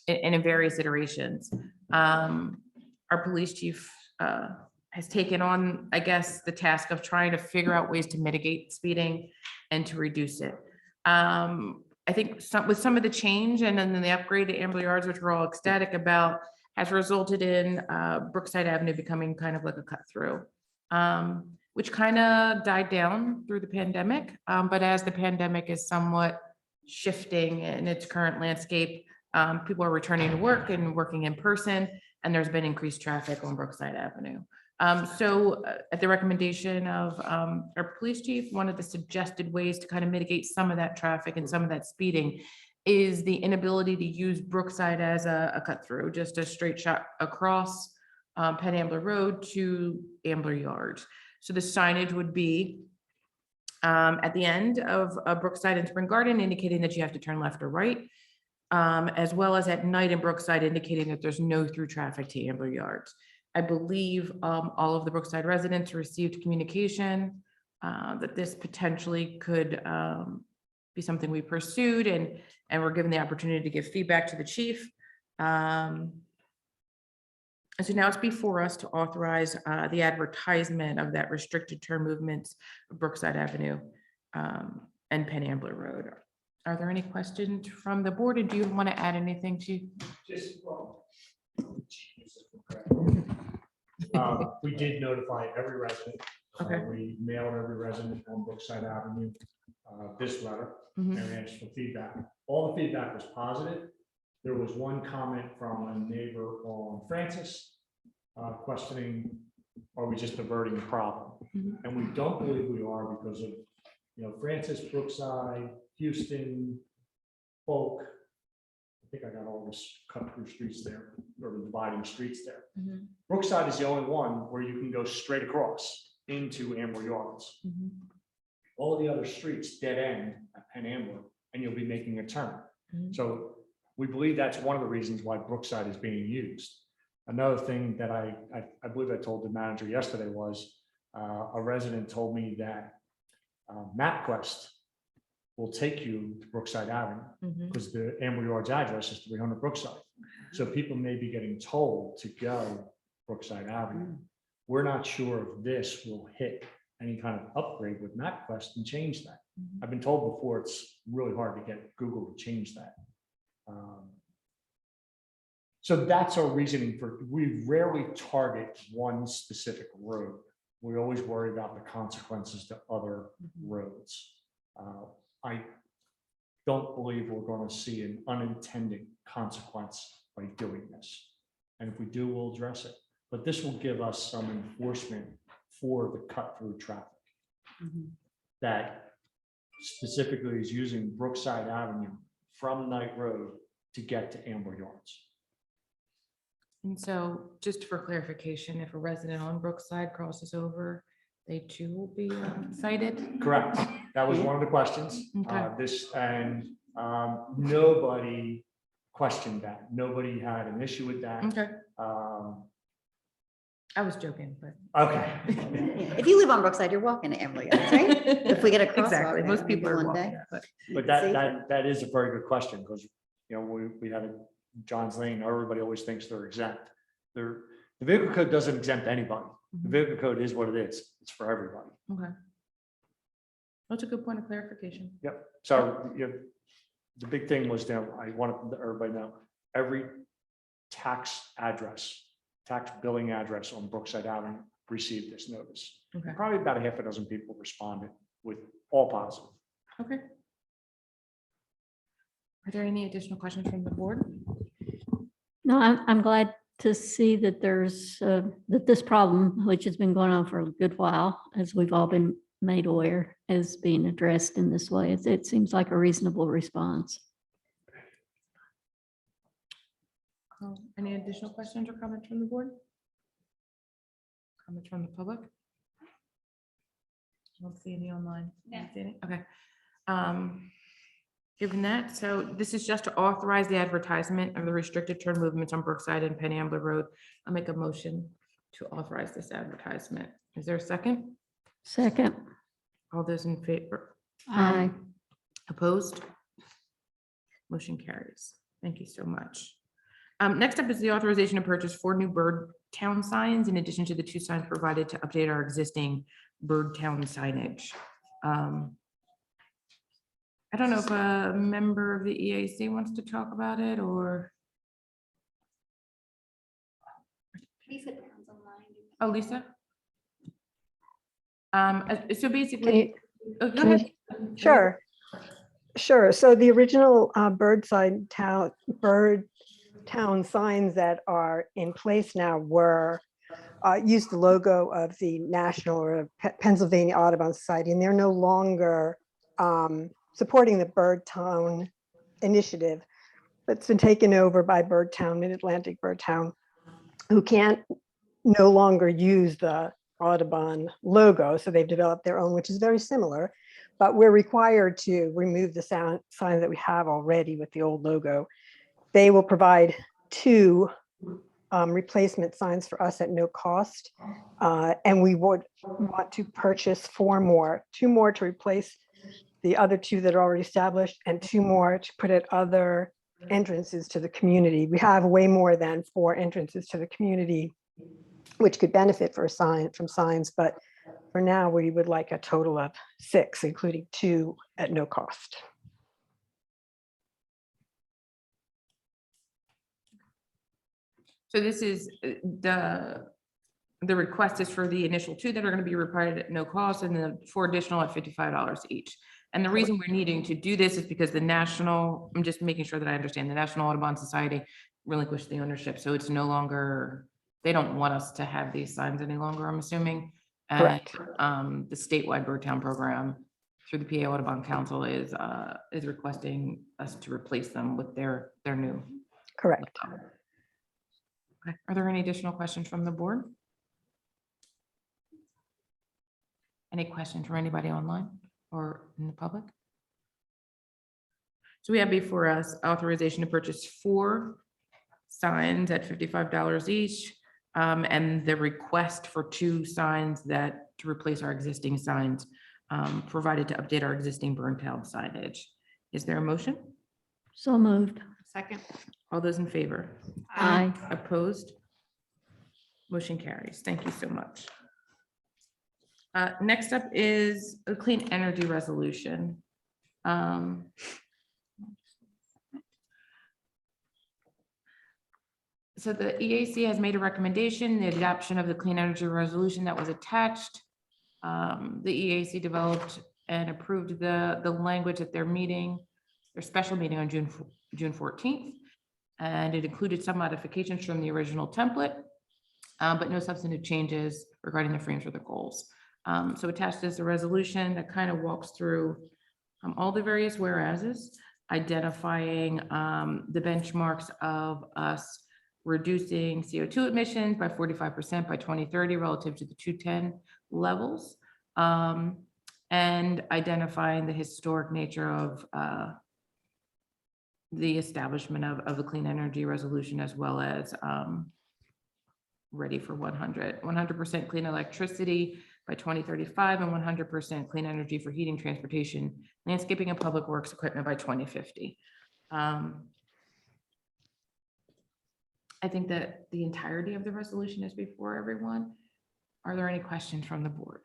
in various iterations. Our police chief has taken on, I guess, the task of trying to figure out ways to mitigate speeding and to reduce it. I think with some of the change and then the upgrade to Ambler Yards, which we're all ecstatic about, has resulted in Brookside Avenue becoming kind of like a cut through, which kind of died down through the pandemic. But as the pandemic is somewhat shifting in its current landscape, people are returning to work and working in person, and there's been increased traffic on Brookside Avenue. So at the recommendation of our police chief, one of the suggested ways to kind of mitigate some of that traffic and some of that speeding is the inability to use Brookside as a cut through, just a straight shot across Penn Ambler Road to Ambler Yards. So the signage would be at the end of Brookside and Spring Garden, indicating that you have to turn left or right, as well as at night in Brookside, indicating that there's no through traffic to Ambler Yards. I believe all of the Brookside residents received communication that this potentially could be something we pursued, and we're given the opportunity to give feedback to the chief. And so now it's before us to authorize the advertisement of that restricted turn movements of Brookside Avenue and Penn Ambler Road. Are there any questions from the board, and do you want to add anything, Chief? Just, well, we did notify every resident. Okay. We mailed every resident on Brookside Avenue this letter and asked for feedback. All the feedback was positive. There was one comment from a neighbor on Francis questioning, are we just diverting the problem? And we don't believe we are, because of, Francis, Brookside, Houston, Folk. I think I got all this cut through streets there, or dividing streets there. Brookside is the only one where you can go straight across into Ambler Yards. All of the other streets dead end at Penn Ambler, and you'll be making a turn. So we believe that's one of the reasons why Brookside is being used. Another thing that I believe I told the manager yesterday was a resident told me that MapQuest will take you to Brookside Avenue because the Ambler Yards address is 300 Brookside. So people may be getting told to go Brookside Avenue. We're not sure if this will hit any kind of upgrade with MapQuest and change that. I've been told before it's really hard to get Google to change that. So that's our reasoning for, we rarely target one specific road. We always worry about the consequences to other roads. I don't believe we're going to see an unintended consequence by doing this. And if we do, we'll address it. But this will give us some enforcement for the cut through traffic that specifically is using Brookside Avenue from Knight Road to get to Ambler Yards. And so just for clarification, if a resident on Brookside crosses over, they too will be cited? Correct. That was one of the questions. Okay. Nobody questioned that. Nobody had an issue with that. Okay. I was joking, but. Okay. If you live on Brookside, you're walking to Ambler Yards, right? If we get a crosswalk. Exactly. there, Most people maybe are one walking day. that, But that is a very good question, because we have John's Lane, everybody always thinks they're exempt. The vehicle code doesn't exempt anybody. The vehicle code is what it is. It's for everybody. Okay. That's a good point of clarification. Yep. So the big thing was now, I want everybody to know, every tax billing address on Brookside Avenue received this notice. Okay. Probably about a half a dozen people responded with all positive. Okay. Are there any additional questions from the board? No, I'm glad to see that that this problem, which has been going on for a good while, as we've all been made aware, is being addressed in this way. It seems like a reasonable response. Any additional questions or comments from the board? Comments from the public? I don't see any online. No. See any? Okay. Given that, so this is just to authorize the advertisement of the restricted turn movements on Brookside and Penn Ambler Road. I'll make a motion to authorize this advertisement. Is there a second? Second. All those in favor? Aye. Opposed? Motion carries. Thank you so much. Next up is the authorization to purchase 4 new Bird Town signs in addition to the 2 signs provided to update our existing Bird Town signage. I don't know if a member of the EAC wants to talk about it or. Lisa Brown's online. Oh, Lisa? So Can basically. you- Oh, go can you- ahead. Sure. So the original bird town signs that are in place now were used the logo of the National or Pennsylvania Audubon Society, and they're no longer supporting the Bird Town initiative that's been taken over by Bird Town, Mid-Atlantic Bird Town, who can't no longer use the Audubon logo. So they've developed their own, which is very similar, but we're required to remove the sign that we have already with the old logo. They will provide 2 replacement signs for us at no cost. And we would want to purchase 4 more, 2 more to replace the other 2 that are already established, and 2 more to put at other entrances to the community. We have way more than 4 entrances to the community, which could benefit from signs, but for now, we would like a total of 6, including 2 at no cost. So this is the request is for the initial 2 that are going to be required at no cost and the 4 additional at $55 each. And the reason we're needing to do this is because I'm just making sure that I understand, the National Audubon Society relinquished the ownership. So it's no longer, they don't want us to have these signs any longer, I'm assuming. And Correct. the statewide Bird Town program through the PA Audubon Council is requesting us to replace them with their new. Correct. Okay. Are there any additional questions from the board? Any questions from anybody online or in the public? So we have before us authorization to purchase 4 signs at $55 each, and the request for 2 signs to replace our existing signs provided to update our existing Burn Town signage. Is there a motion? So moved. Second. All those in favor? Aye. Opposed? Motion carries. Thank you so much. Next up is a clean energy resolution. So the EAC has made a recommendation, the adoption of the clean energy resolution that was attached. The EAC developed and approved the language at their special meeting on June 14th. And it included some modifications from the original template, but no substantive changes regarding the frames or the goals. So attached is the resolution that kind of walks through all the various whereases, identifying the benchmarks of us reducing CO2 emissions by 45% by 2030 relative to the 2010 levels, and identifying the historic nature of the establishment of the clean energy resolution, as well as ready for 100% clean electricity by 2035 and 100% clean energy for heating, transportation, landscaping, and public works equipment by 2050. I think that the entirety of the resolution is before everyone. Are there any questions from the board?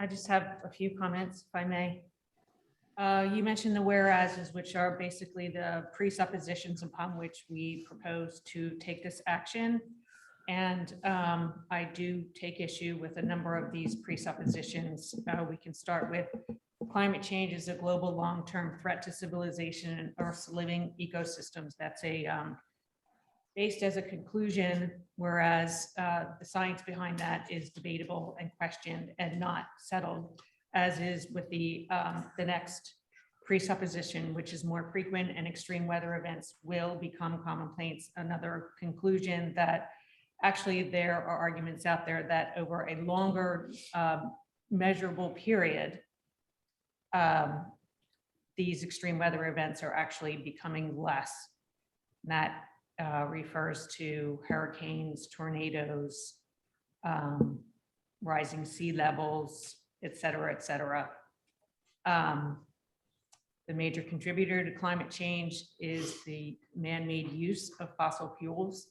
I just have a few comments, if I may. You mentioned the whereases, which are basically the presuppositions upon which we propose to take this action. And I do take issue with a number of these presuppositions. We can start with climate change is a global long-term threat to civilization and Earth's living ecosystems. That's based as a conclusion, whereas the science behind that is debatable and questioned and not settled, as is with the next presupposition, which is more frequent and extreme weather events will become commonplace. Another conclusion that actually there are arguments out there that over a longer measurable period, these extreme weather events are actually becoming less. And that refers to hurricanes, tornadoes, rising sea levels, et cetera, et cetera. The major contributor to climate change is the man-made use of fossil fuels.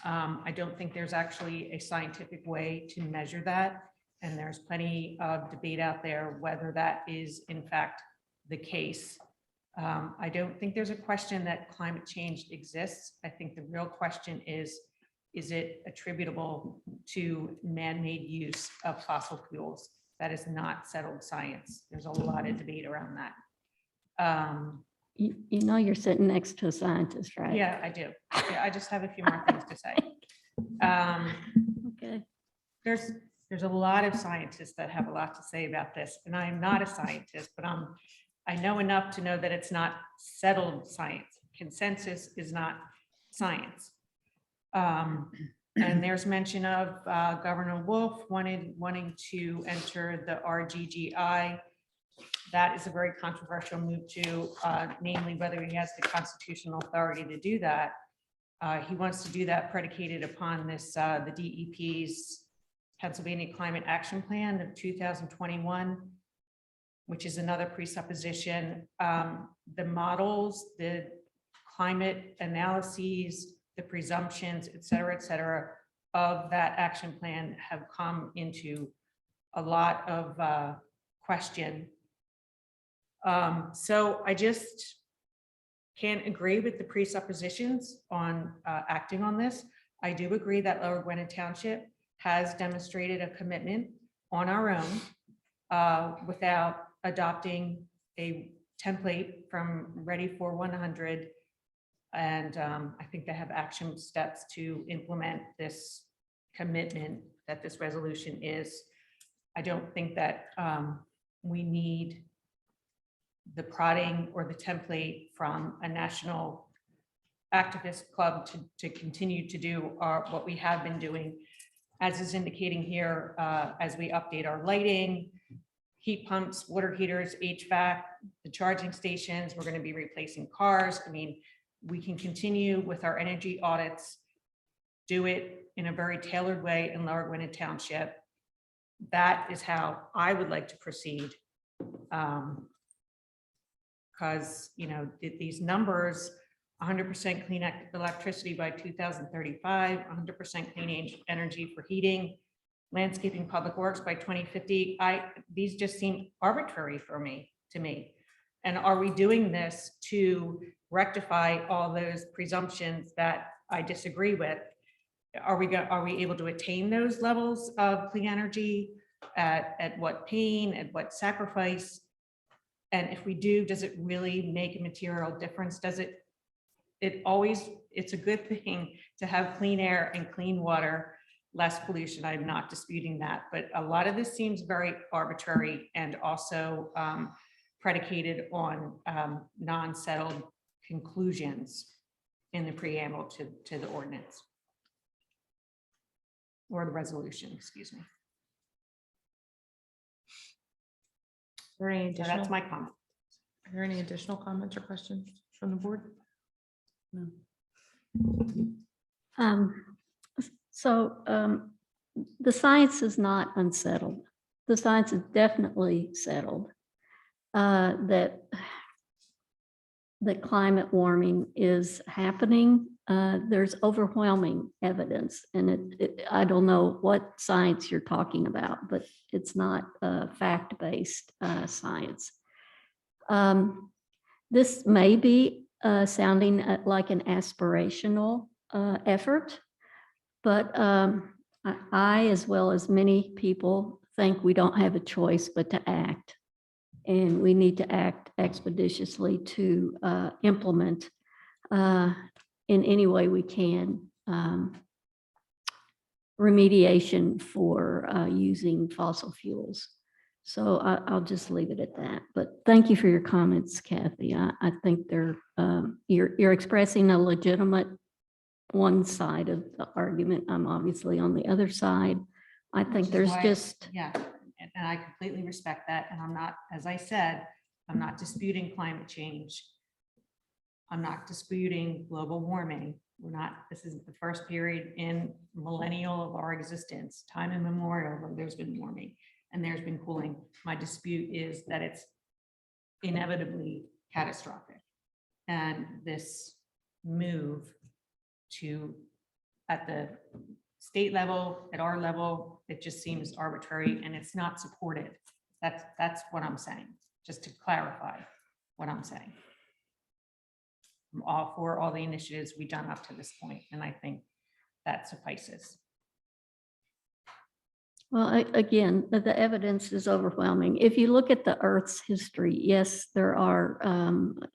I don't think there's actually a scientific way to measure that. And there's plenty of debate out there whether that is in fact the case. I don't think there's a question that climate change exists. I think the real question is it attributable to man-made use of fossil fuels? That is not settled science. There's a lot of debate around that. You know, you're sitting next to a scientist, right? Yeah, I do. Yeah, I just have a few more things to say. Okay. There's a lot of scientists that have a lot to say about this, and I am not a scientist, but I know enough to know that it's not settled science. Consensus is not science. And there's mention of Governor Wolf wanting to enter the RGGI. That is a very controversial move too, namely whether he has the constitutional authority to do that. He wants to do that predicated upon this, the DEP's Pennsylvania Climate Action Plan of 2021, which is another presupposition. The models, the climate analyses, the presumptions, et cetera, of that action plan have come into a lot of question. So I just can't agree with the presuppositions on acting on this. I do agree that Lower Gwinnett Township has demonstrated a commitment on our own without adopting a template from Ready for 100. And I think they have action steps to implement this commitment that this resolution is. I don't think that we need the prodding or the template from a national activist club to continue to do what we have been doing, as is indicating here, as we update our lighting, heat pumps, water heaters, HVAC, the charging stations. We're going to be replacing cars. I mean, we can continue with our energy audits, do it in a very tailored way in Lower Gwinnett Township. That is how I would like to proceed. Because, you know, these numbers, 100% clean electricity by 2035, 100% clean energy for heating, landscaping, public works by 2050. These just seem arbitrary to me. And are we doing this to rectify all those presumptions that I disagree with? Are we able to attain those levels of clean energy at what pain, at what sacrifice? And if we do, does it really make a material difference? Does it's a good thing to have clean air and clean water, less pollution. I'm not disputing that, but a lot of this seems very arbitrary and also predicated on non-settled conclusions in the preamble to the ordinance or the resolution, excuse me. Are there any So additional, that's my comment. are there any additional comments or questions from the board? No. The science is not unsettled. The science is definitely settled. That climate warming is happening there's overwhelming evidence, and I don't know what science you're talking about, but it's not fact-based science. This may be sounding like an aspirational effort, but I, as well as many people, think we don't have a choice but to act. And we need to act expeditiously to implement in any way we can remediation for using fossil fuels. So I'll just leave it at that. But thank you for your comments, Kathy. I think they're you're expressing a legitimate one side of the argument. I'm obviously on the other side. I think there's just Yeah, and I completely respect that. And I'm not, as I said, I'm not disputing climate change. I'm not disputing global warming. This isn't the first period in millennial of our existence, time immemorial, where there's been warming and there's been cooling. My dispute is that it's inevitably catastrophic. And this move to, at the state level, at our level, it just seems arbitrary and it's not supported. That's what I'm saying, just to clarify what I'm saying. I'm all for all the initiatives we've done up to this point, and I think that suffices. well, again, the evidence is overwhelming. If you look at the Earth's history, yes, there are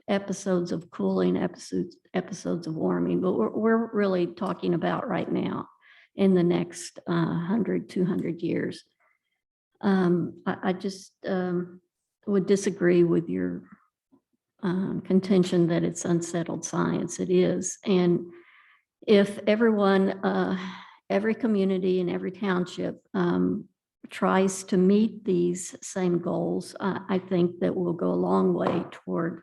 episodes of cooling, episodes of warming, but we're really talking about right now in the next 100, 200 years. I just would disagree with your contention that it's unsettled science. It is. And if everyone, every community and every township tries to meet these same goals, I think that we'll go a long way toward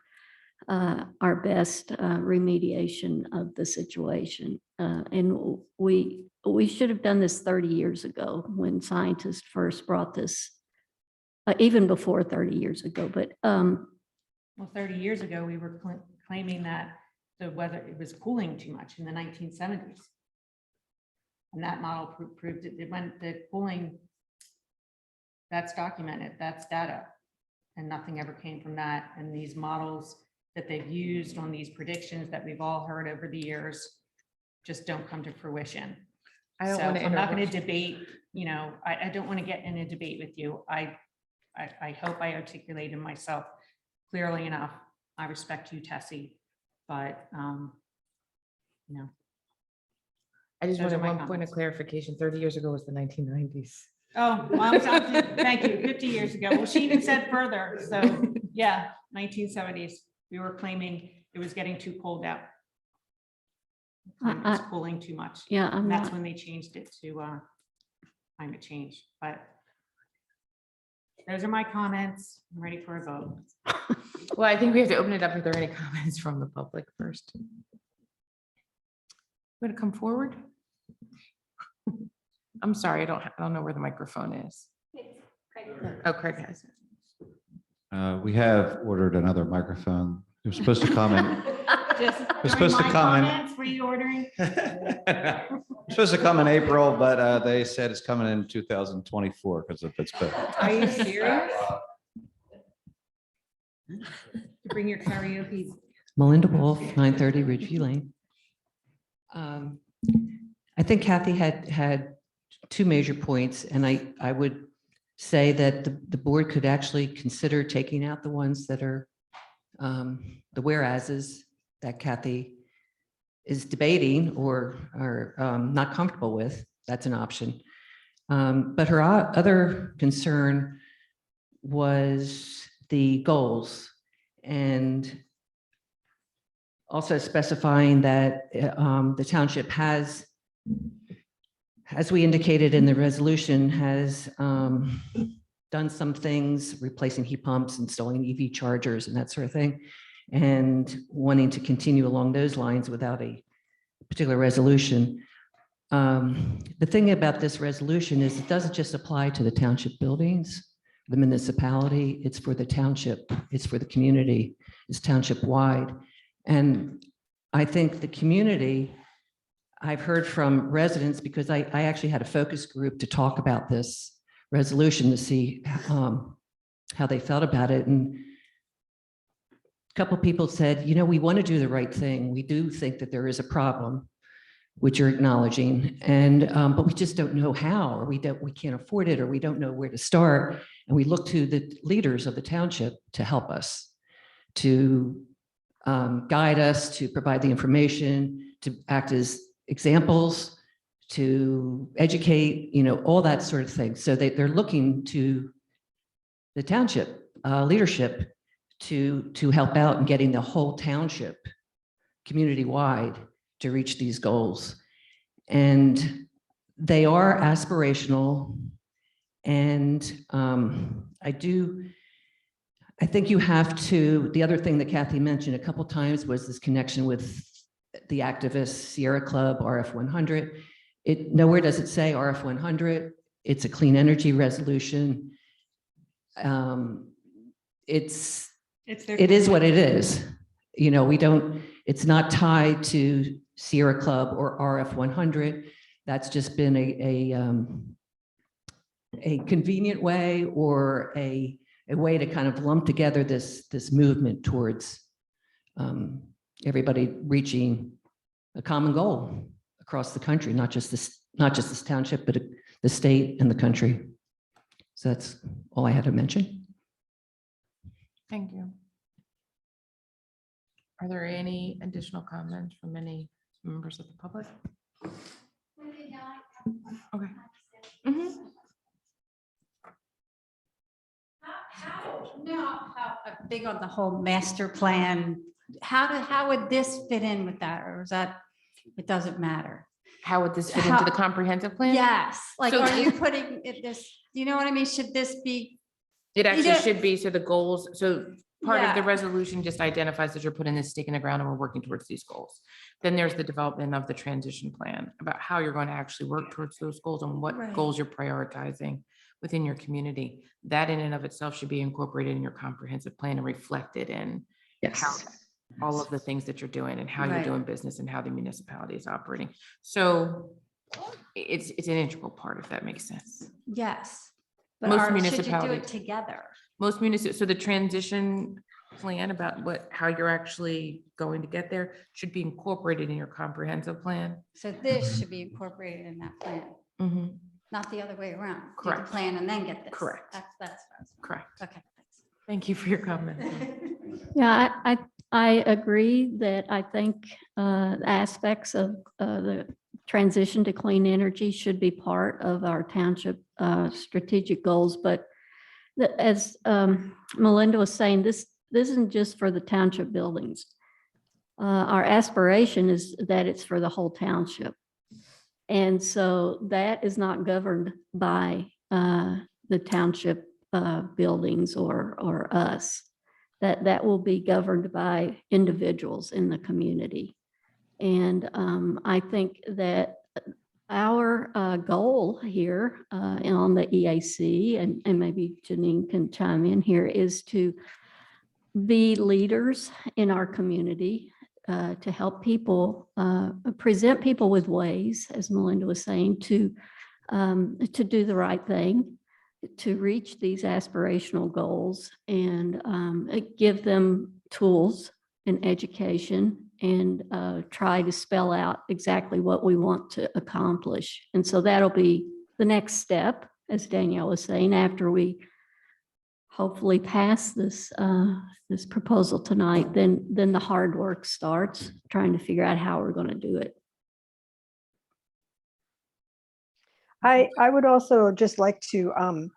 our best remediation of the situation. And we should have done this 30 years ago when scientists first brought this, even before 30 years ago, but well, 30 years ago, we were claiming that the weather, it was cooling too much in the 1970s. And that model proved it went, the cooling, that's documented, that's data. And nothing ever came from that. And these models that they've used on these predictions that we've all heard over the years just don't come to fruition. So I'm not going to debate, I don't want to get in a debate with you. I hope I articulated myself clearly enough. I respect you, Tessie, but I just those wanted are my one point of comments. clarification. 30 years ago was the 1990s. Oh, well, thank you. 50 years ago. Well, she even said further. So yeah, 1970s, we were claiming it was getting too cold out. It was cooling too much. yeah, And that's when they changed it to climate change. But those are my comments. I'm ready for a vote. Well, I think we have to open it up if there are any comments from the public first. Going to come forward? I'm sorry, I don't know where the microphone is. Oh, Craig has it. We have ordered another microphone. It was supposed to come in. Just We're supposed to during my come in. comments, were you ordering? It's supposed to come in April, but they said it's coming in 2024 because of its bill. Are you serious? To bring your karaoke. Melinda Wolf, 930 Ridgeview Lane. I think Kathy had two major points, and I would say that the board could actually consider taking out the ones that are the whereases that Kathy is debating or not comfortable with. That's an option. But her other concern was the goals, and also specifying that the township has, as we indicated in the resolution, has done some things, replacing heat pumps, installing EV chargers and that sort of thing, and wanting to continue along those lines without a particular resolution. The thing about this resolution is it doesn't just apply to the township buildings, the municipality, it's for the township, it's for the community, it's township wide. And I think the community I've heard from residents, because I actually had a focus group to talk about this resolution to see how they felt about it. And a couple of people said, we want to do the right thing. We do think that there is a problem, which you're acknowledging, and but we just don't know how, or we can't afford it, or we don't know where to start. And we look to the leaders of the township to help us, to guide us, to provide the information, to act as examples, to educate, all that sort of thing. So they're looking to the township leadership to help out in getting the whole township community-wide to reach these goals. And they are aspirational. And I think you have to, the other thing that Kathy mentioned a couple times was this connection with the activists, Sierra Club, RF 100. Nowhere does it say RF 100. It's a clean energy resolution. It is what it is. It's not tied to Sierra Club or RF 100. That's just been a convenient way, or a way to kind of lump together this movement towards everybody reaching a common goal across the country, not just this township, but the state and the country. So that's all I had to mention. Thank you. Are there any additional comments from any members of the public? Okay. Mhm. How big on the whole master plan? How would this fit in with that, or is that, it doesn't matter? How would this fit into the comprehensive plan? Yes, like, So are you this- putting this, you know what I mean? Should this be? It actually don't- should be, so the goals, so part of the Yeah. resolution just identifies that you're putting this stake in the ground and we're working towards these goals. Then there's the development of the transition plan about how you're going to actually work towards those goals and what Right. goals you're prioritizing within your community. That in and of itself should be incorporated in your comprehensive plan and reflected in how all of the things that you're doing and how you're Right. doing business and how the municipality is operating. So it's an integral part, if that makes sense. Yes. But Most should you do municipalities- it together? Most so the transition plan about how you're actually going to get there should be incorporated in your comprehensive plan. So this should be incorporated in that plan, Mhm. not the other way around. Do the Correct. plan and then get this. Correct. That's. Correct. Okay. Thank you for your comment. Yeah, I agree that I think aspects of the transition to clean energy should be part of our township strategic goals. But as Melinda was saying, this isn't just for the township buildings. Our aspiration is that it's for the whole township. And so that is not governed by the township buildings or us. That will be governed by individuals in the community. And I think that our goal here on the EAC, and maybe Janine can chime in here, is to be leaders in our community, to help people, present people with ways, as Melinda was saying, to do the right thing, to reach these aspirational goals, and give them tools and education, and try to spell out exactly what we want to accomplish. And so that'll be the next step, as Danielle was saying, after we hopefully pass this this proposal tonight, then the hard work starts, trying to figure out how we're going to do it. I would also just like to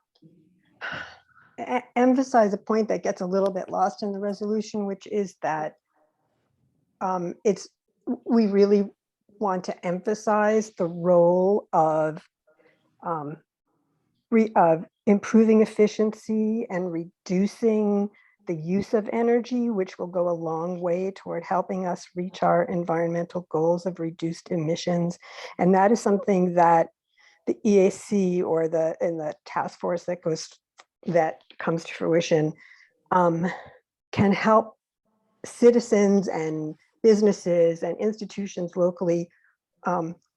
emphasize a point that gets a little bit lost in the resolution, which is that we really want to emphasize the role of improving efficiency and reducing the use of energy, which will go a long way toward helping us reach our environmental goals of reduced emissions. And that is something that the EAC or in the task force that comes to fruition can help citizens and businesses and institutions locally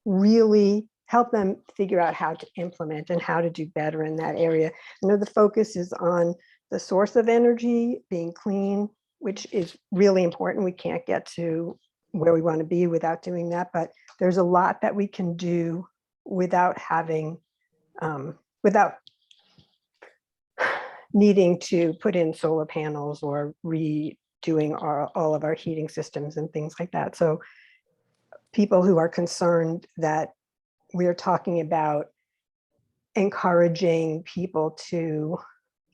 really help them figure out how to implement and how to do better in that area. I know the focus is on the source of energy being clean, which is really important. We can't get to where we want to be without doing that, but there's a lot that we can do without having, without needing to put in solar panels or redoing all of our heating systems and things like that. So people who are concerned that we're talking about encouraging people to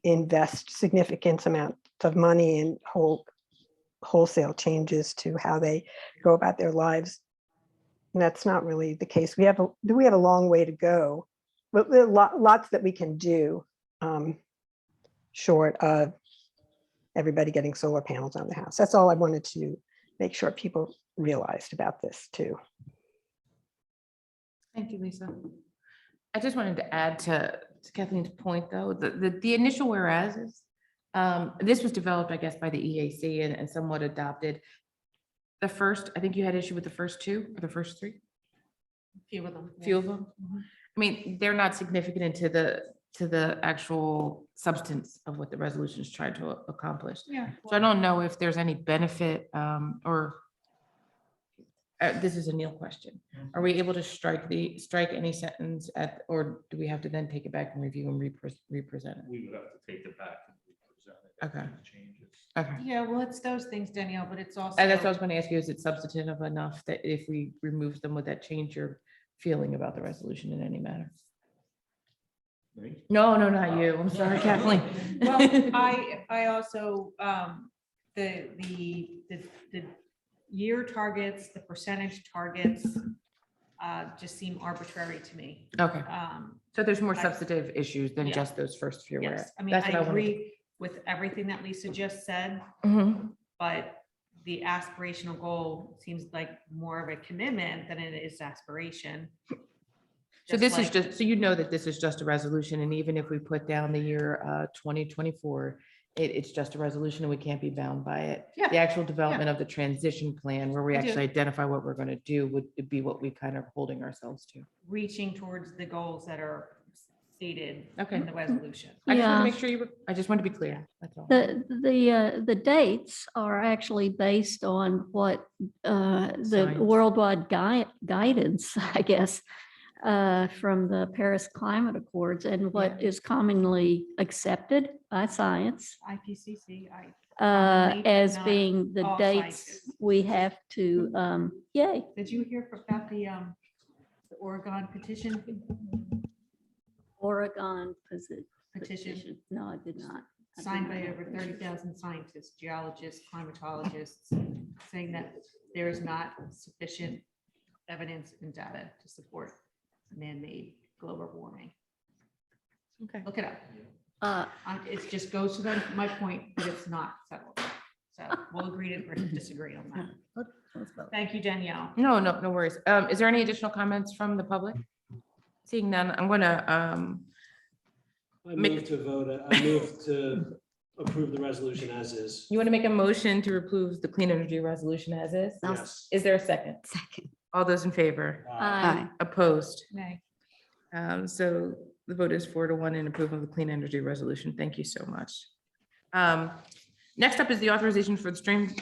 invest significant amounts of money in wholesale changes to how they go about their lives. And that's not really the case. We have a long way to go, but there are lots that we can do short of everybody getting solar panels on the house. That's all I wanted to make sure people realized about this too. Thank you, Lisa. I just wanted to add to Kathleen's point, though, the initial whereases, this was developed, I guess, by the EAC and somewhat adopted. The first, I think you had issue with the first two or the first three? Few of them. Few of them? I mean, they're not significant into the actual substance of what the resolution is trying to accomplish. Yeah. So I don't know if there's any benefit or this is a Neil question. Are we able to strike any sentence or do we have to then take it back and review and represent it? We would have to take it back and represent it. Okay. Changes. Okay. Yeah, well, it's those things, Danielle, but it's also. And that's what I was going to ask you, is it substantive enough that if we remove them, would that change your feeling about the resolution in any manner? No, not you. I'm sorry, Kathleen. Well, I also, the year targets, the percentage targets, just seem arbitrary to me. Okay. So there's more I- substantive issues than Yeah. just those first few. where- Yes, I mean, that's I what wanted to- agree with everything that Lisa just said, Mhm. but the aspirational goal seems like more of a commitment than it is aspiration. So this is like- just, so you know that this is just a resolution, and even if we put down the year 2024, it's just a resolution and we can't be bound by it. Yeah. The actual development of the transition plan, where we I do. actually identify what we're going to do, would be what we kind of holding ourselves to. Reaching towards the goals that are stated Okay. in the resolution. I just want Yeah. to make sure I just want to be clear. That's all. The dates are actually based on what the Science. worldwide guidance, I guess, from the Paris Climate Accords and what is commonly accepted by science IPCC, as not being the all dates scientists. we have to, yay. Did you hear about the Oregon petition? Oregon Petition No, I did not. I did signed not by know. over 30,000 scientists, geologists, climatologists, saying that there is not sufficient evidence and data to support man-made global warming. Okay. Look it up. Uh, It just goes to my point that it's not settled. So we'll agree to disagree on that. let's vote. Thank you, Danielle. No worries. Is there any additional comments from the public? Seeing none, I'm going to, I move to vote, I move to approve the resolution as is. you want to make a motion to approve the clean energy resolution as is? Yes. Is there a second? Second. All those in favor? Aye. Opposed? Nay. So the vote is 4-1 in approval of the clean energy resolution. Thank you so much. Next up is the authorization for the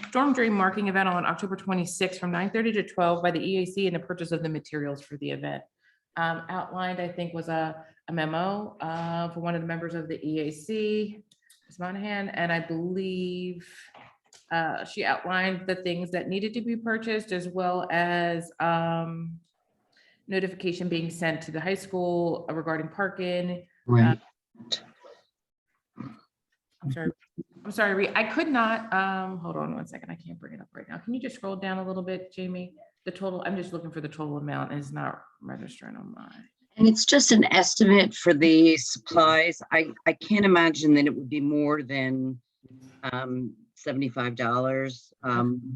storm drain marking event on October 26th from 9:30 to 12 by the EAC and the purchase of the materials for the event. Outlined, I think, was a memo for one of the members of the EAC, Ms. Monahan, and I believe she outlined the things that needed to be purchased, as well as notification being sent to the high school regarding parking. Right. I'm sorry, Ree, I could not, hold on one second, I can't bring it up right now. Can you just scroll down a little bit, Jamie? The total, I'm just looking for the total amount, and it's not registering on mine. And it's just an estimate for the supplies. I can't imagine that it would be more than $75.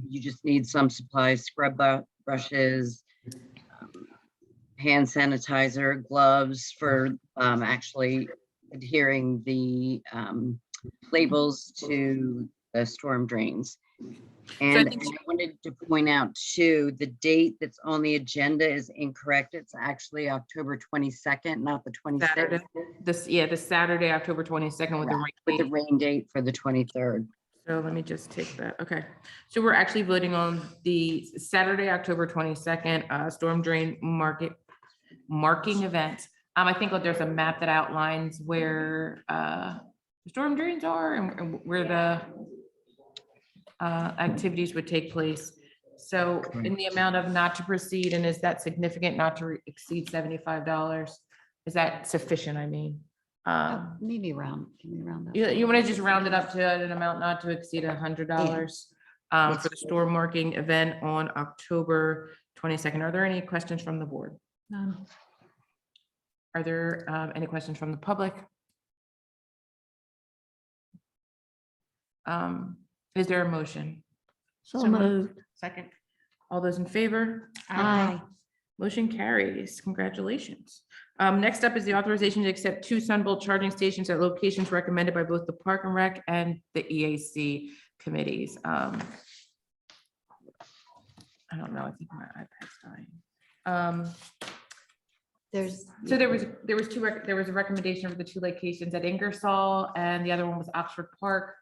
You just need some supplies, scrub brushes, hand sanitizer, gloves for actually adhering the labels to the storm drains. And think- I wanted to point out too, the date that's on the agenda is incorrect. It's actually October 22nd, not the Saturday, 26th, the Saturday, October 22nd with the Correct, rain with the date. rain date for the 23rd. So let me just take that. Okay. So we're actually voting on the Saturday, October 22nd, storm drain marking event. I think there's a map that outlines where the storm drains are and where the activities would take place. So in the amount of not to proceed, and is that significant, not to exceed $75? Is that sufficient, I mean? Maybe can we round up? You want to just round it up to an amount not to exceed $100 for the storm marking event on October 22nd. Are there any questions from the board? None. Are there any questions from the public? Is there a motion? So moved. Second. All those in favor? Aye. Motion carries. Congratulations. Next up is the authorization to accept 2 Sunbolt charging stations at locations recommended by both the Park and Rec and the EAC committees. I don't know. I think my iPad's dying. So there was a recommendation for the 2 locations at Ingersoll, and the other one was Oxford Park,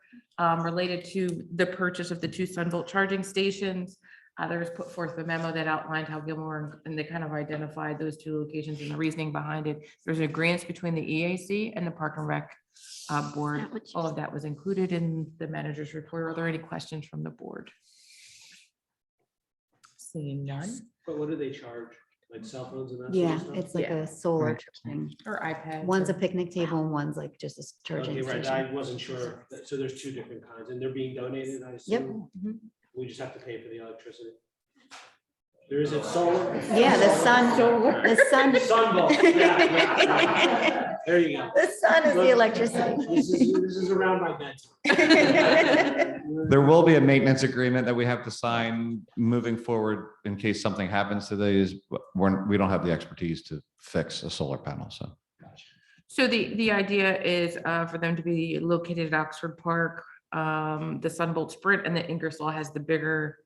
related to the purchase of the 2 Sunvolt charging stations. There was put forth a memo that outlined how Gilmore, and they kind of identified those 2 locations and the reasoning behind it. There's an agreement between the EAC and the Park and Rec board. All of that was included in the manager's report. Are there any questions from the board? Seeing none. But what do they charge? Like cell phones and that? Yeah, sort of stuff? it's like Yeah. a solar Right. thing. Or iPads. One's a or- picnic table and one's like just a charging Okay, right, station. I wasn't sure. So there's 2 different kinds and they're being donated, I Yep. assume? Mhm. We just have to pay for the electricity. There is a solar. Yeah, the sun, the sun. Sunvolt, yeah. There you go. The sun is the electricity. This is around my bedtime. There will be a maintenance agreement that we have to sign moving forward in case something happens to these. But we don't have the expertise to fix a solar panel, so. So the idea is for them to be located at Oxford Park, the Sunbolt Sprint, and the Ingersoll has the bigger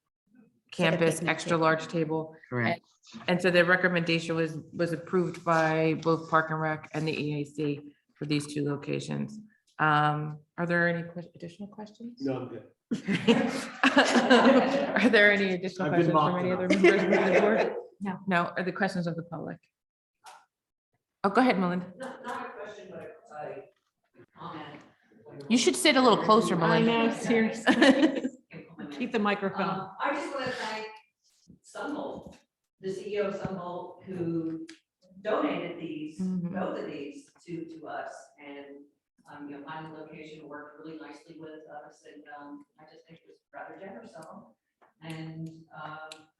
like a campus, picnic extra table. large table. Correct. And so the recommendation was approved by both Park and Rec and the EAC for these 2 locations. Are there any additional questions? No, I'm good. Are there any additional I've been questions from any mocked other members of the board? No. No, are the questions of the public? Oh, go ahead, Melinda. Not a question, but a comment. You should sit a little closer, I Melinda. know, seriously. Keep the microphone. I just want to thank Sunvolt, the CEO of Sunvolt, who donated these, Mhm. both of these to us. And, finding the location worked really nicely with us. And I just think it was rather generous of them. And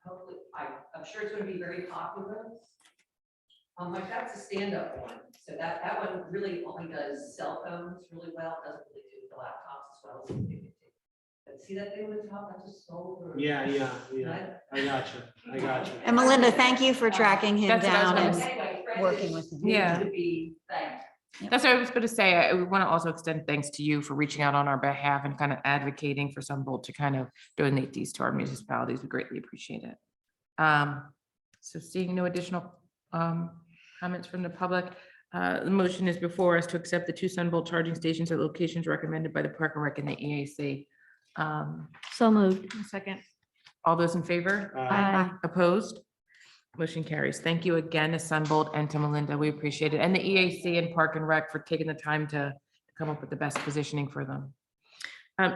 hopefully, I'm sure it's going to be very popular. Like that's a stand-up one. So that one really only does cell phones really well, doesn't really do the laptops as well as it did. But see that thing on the top, that's a solar. Yeah. I got you. And Melinda, thank you for tracking him That's what I was down gonna and say. Anyway, Fred working is- with him. needs Yeah. To be thanked. That's what I was going to say. I want to also extend thanks to you for reaching out on our behalf and kind of advocating for Sunbolt to kind of donate these to our municipalities. We greatly appreciate it. So seeing no additional comments from the public, the motion is before us to accept the 2 Sunbolt charging stations at locations recommended by the Park and Rec and the EAC. So moved. Second. All those in favor? Aye. Opposed? Motion carries. Thank you again to Sunbolt and to Melinda. We appreciate it. And the EAC and Park and Rec for taking the time to come up with the best positioning for them.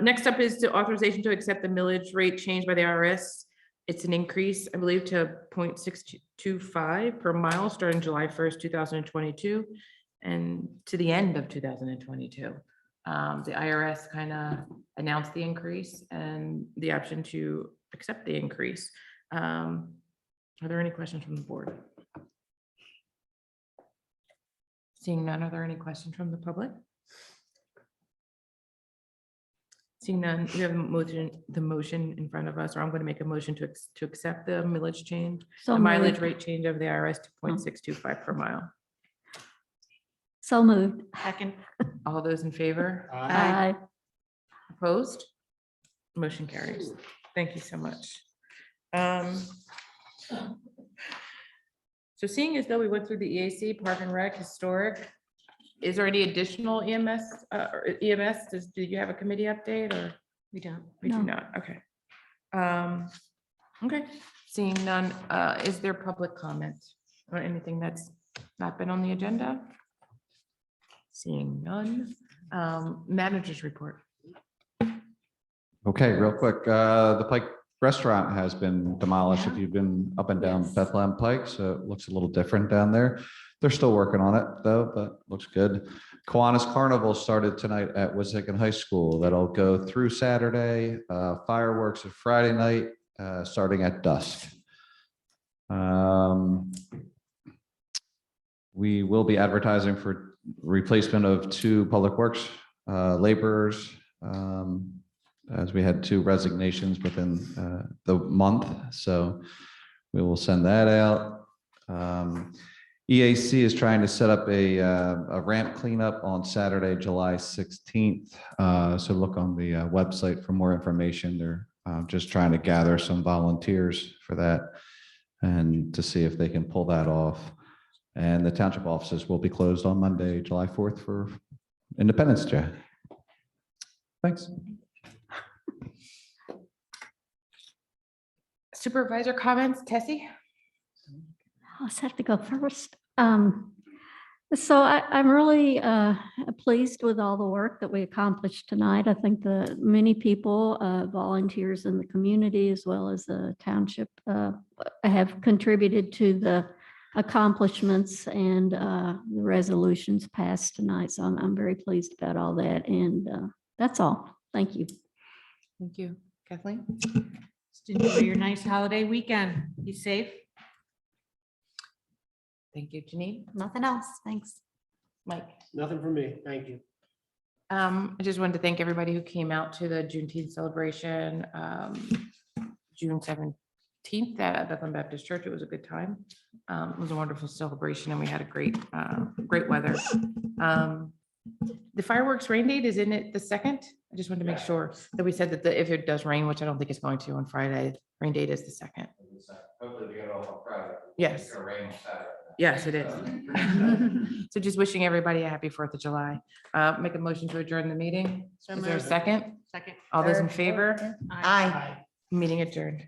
Next up is the authorization to accept the millage rate change by the IRS. It's an increase, I believe, to 0.625 per mile starting July 1st, 2022, and to the end of 2022. The IRS kind of announced the increase and the option to accept the increase. Are there any questions from the board? Seeing none, are there any questions from the public? Seeing none, we have the motion in front of us, or I'm going to make a motion to accept the millage change, So the mileage moved. rate change of the IRS to 0.625 per mile. So moved. Second. All those in favor? Aye. Opposed? Motion carries. Thank you so much. So seeing as though we went through the EAC, Park and Rec, Historic, is there any additional EMS, or EMS, do you have a committee update or? We don't. We do No. not, okay. Okay, seeing none, is there public comment or anything that's not been on the agenda? Seeing none, managers report. Okay, real quick, the Pike Restaurant has been demolished. If you've been up and down Yes. Bethlehem Pike, so it looks a little different down there. They're still working on it though, but looks good. Kiwanis Carnival started tonight at Wissahickon High School. That'll go through Saturday. Fireworks are Friday night, starting at dusk. We will be advertising for replacement of 2 public works laborers, as we had 2 resignations within the month. So we will send that out. EAC is trying to set up a ramp cleanup on Saturday, July 16th. So look on the website for more information. They're just trying to gather some volunteers for that and to see if they can pull that off. And the township offices will be closed on Monday, July 4th for Independence Day. Thanks. Supervisor comments, Tessie? I just have to go first. So I'm really pleased with all the work that we accomplished tonight. I think the many people, volunteers in the community, as well as the township, have contributed to the accomplishments and the resolutions passed tonight. So I'm very pleased about all that. And that's all. Thank you. Thank you. Kathleen? Just enjoy your nice holiday weekend. Be safe. Thank you, Janine. Nothing else. Thanks. Mike? Nothing from me. Thank you. I just wanted to thank everybody who came out to the Juneteenth celebration, June 17th at Bethlehem Baptist Church. It was a good time. It was a wonderful celebration and we had a great weather. The fireworks rain date is in it the 2nd. I just wanted to make sure that we said that if it does rain, which I don't think it's going to on Friday, rain date is the 2nd. Hopefully we get it off on Friday. Yes. Yes, it is. So just wishing everybody a happy 4th of July. Make a motion to adjourn the meeting. Is there a second? Second. All those in favor? Aye. Meeting adjourned.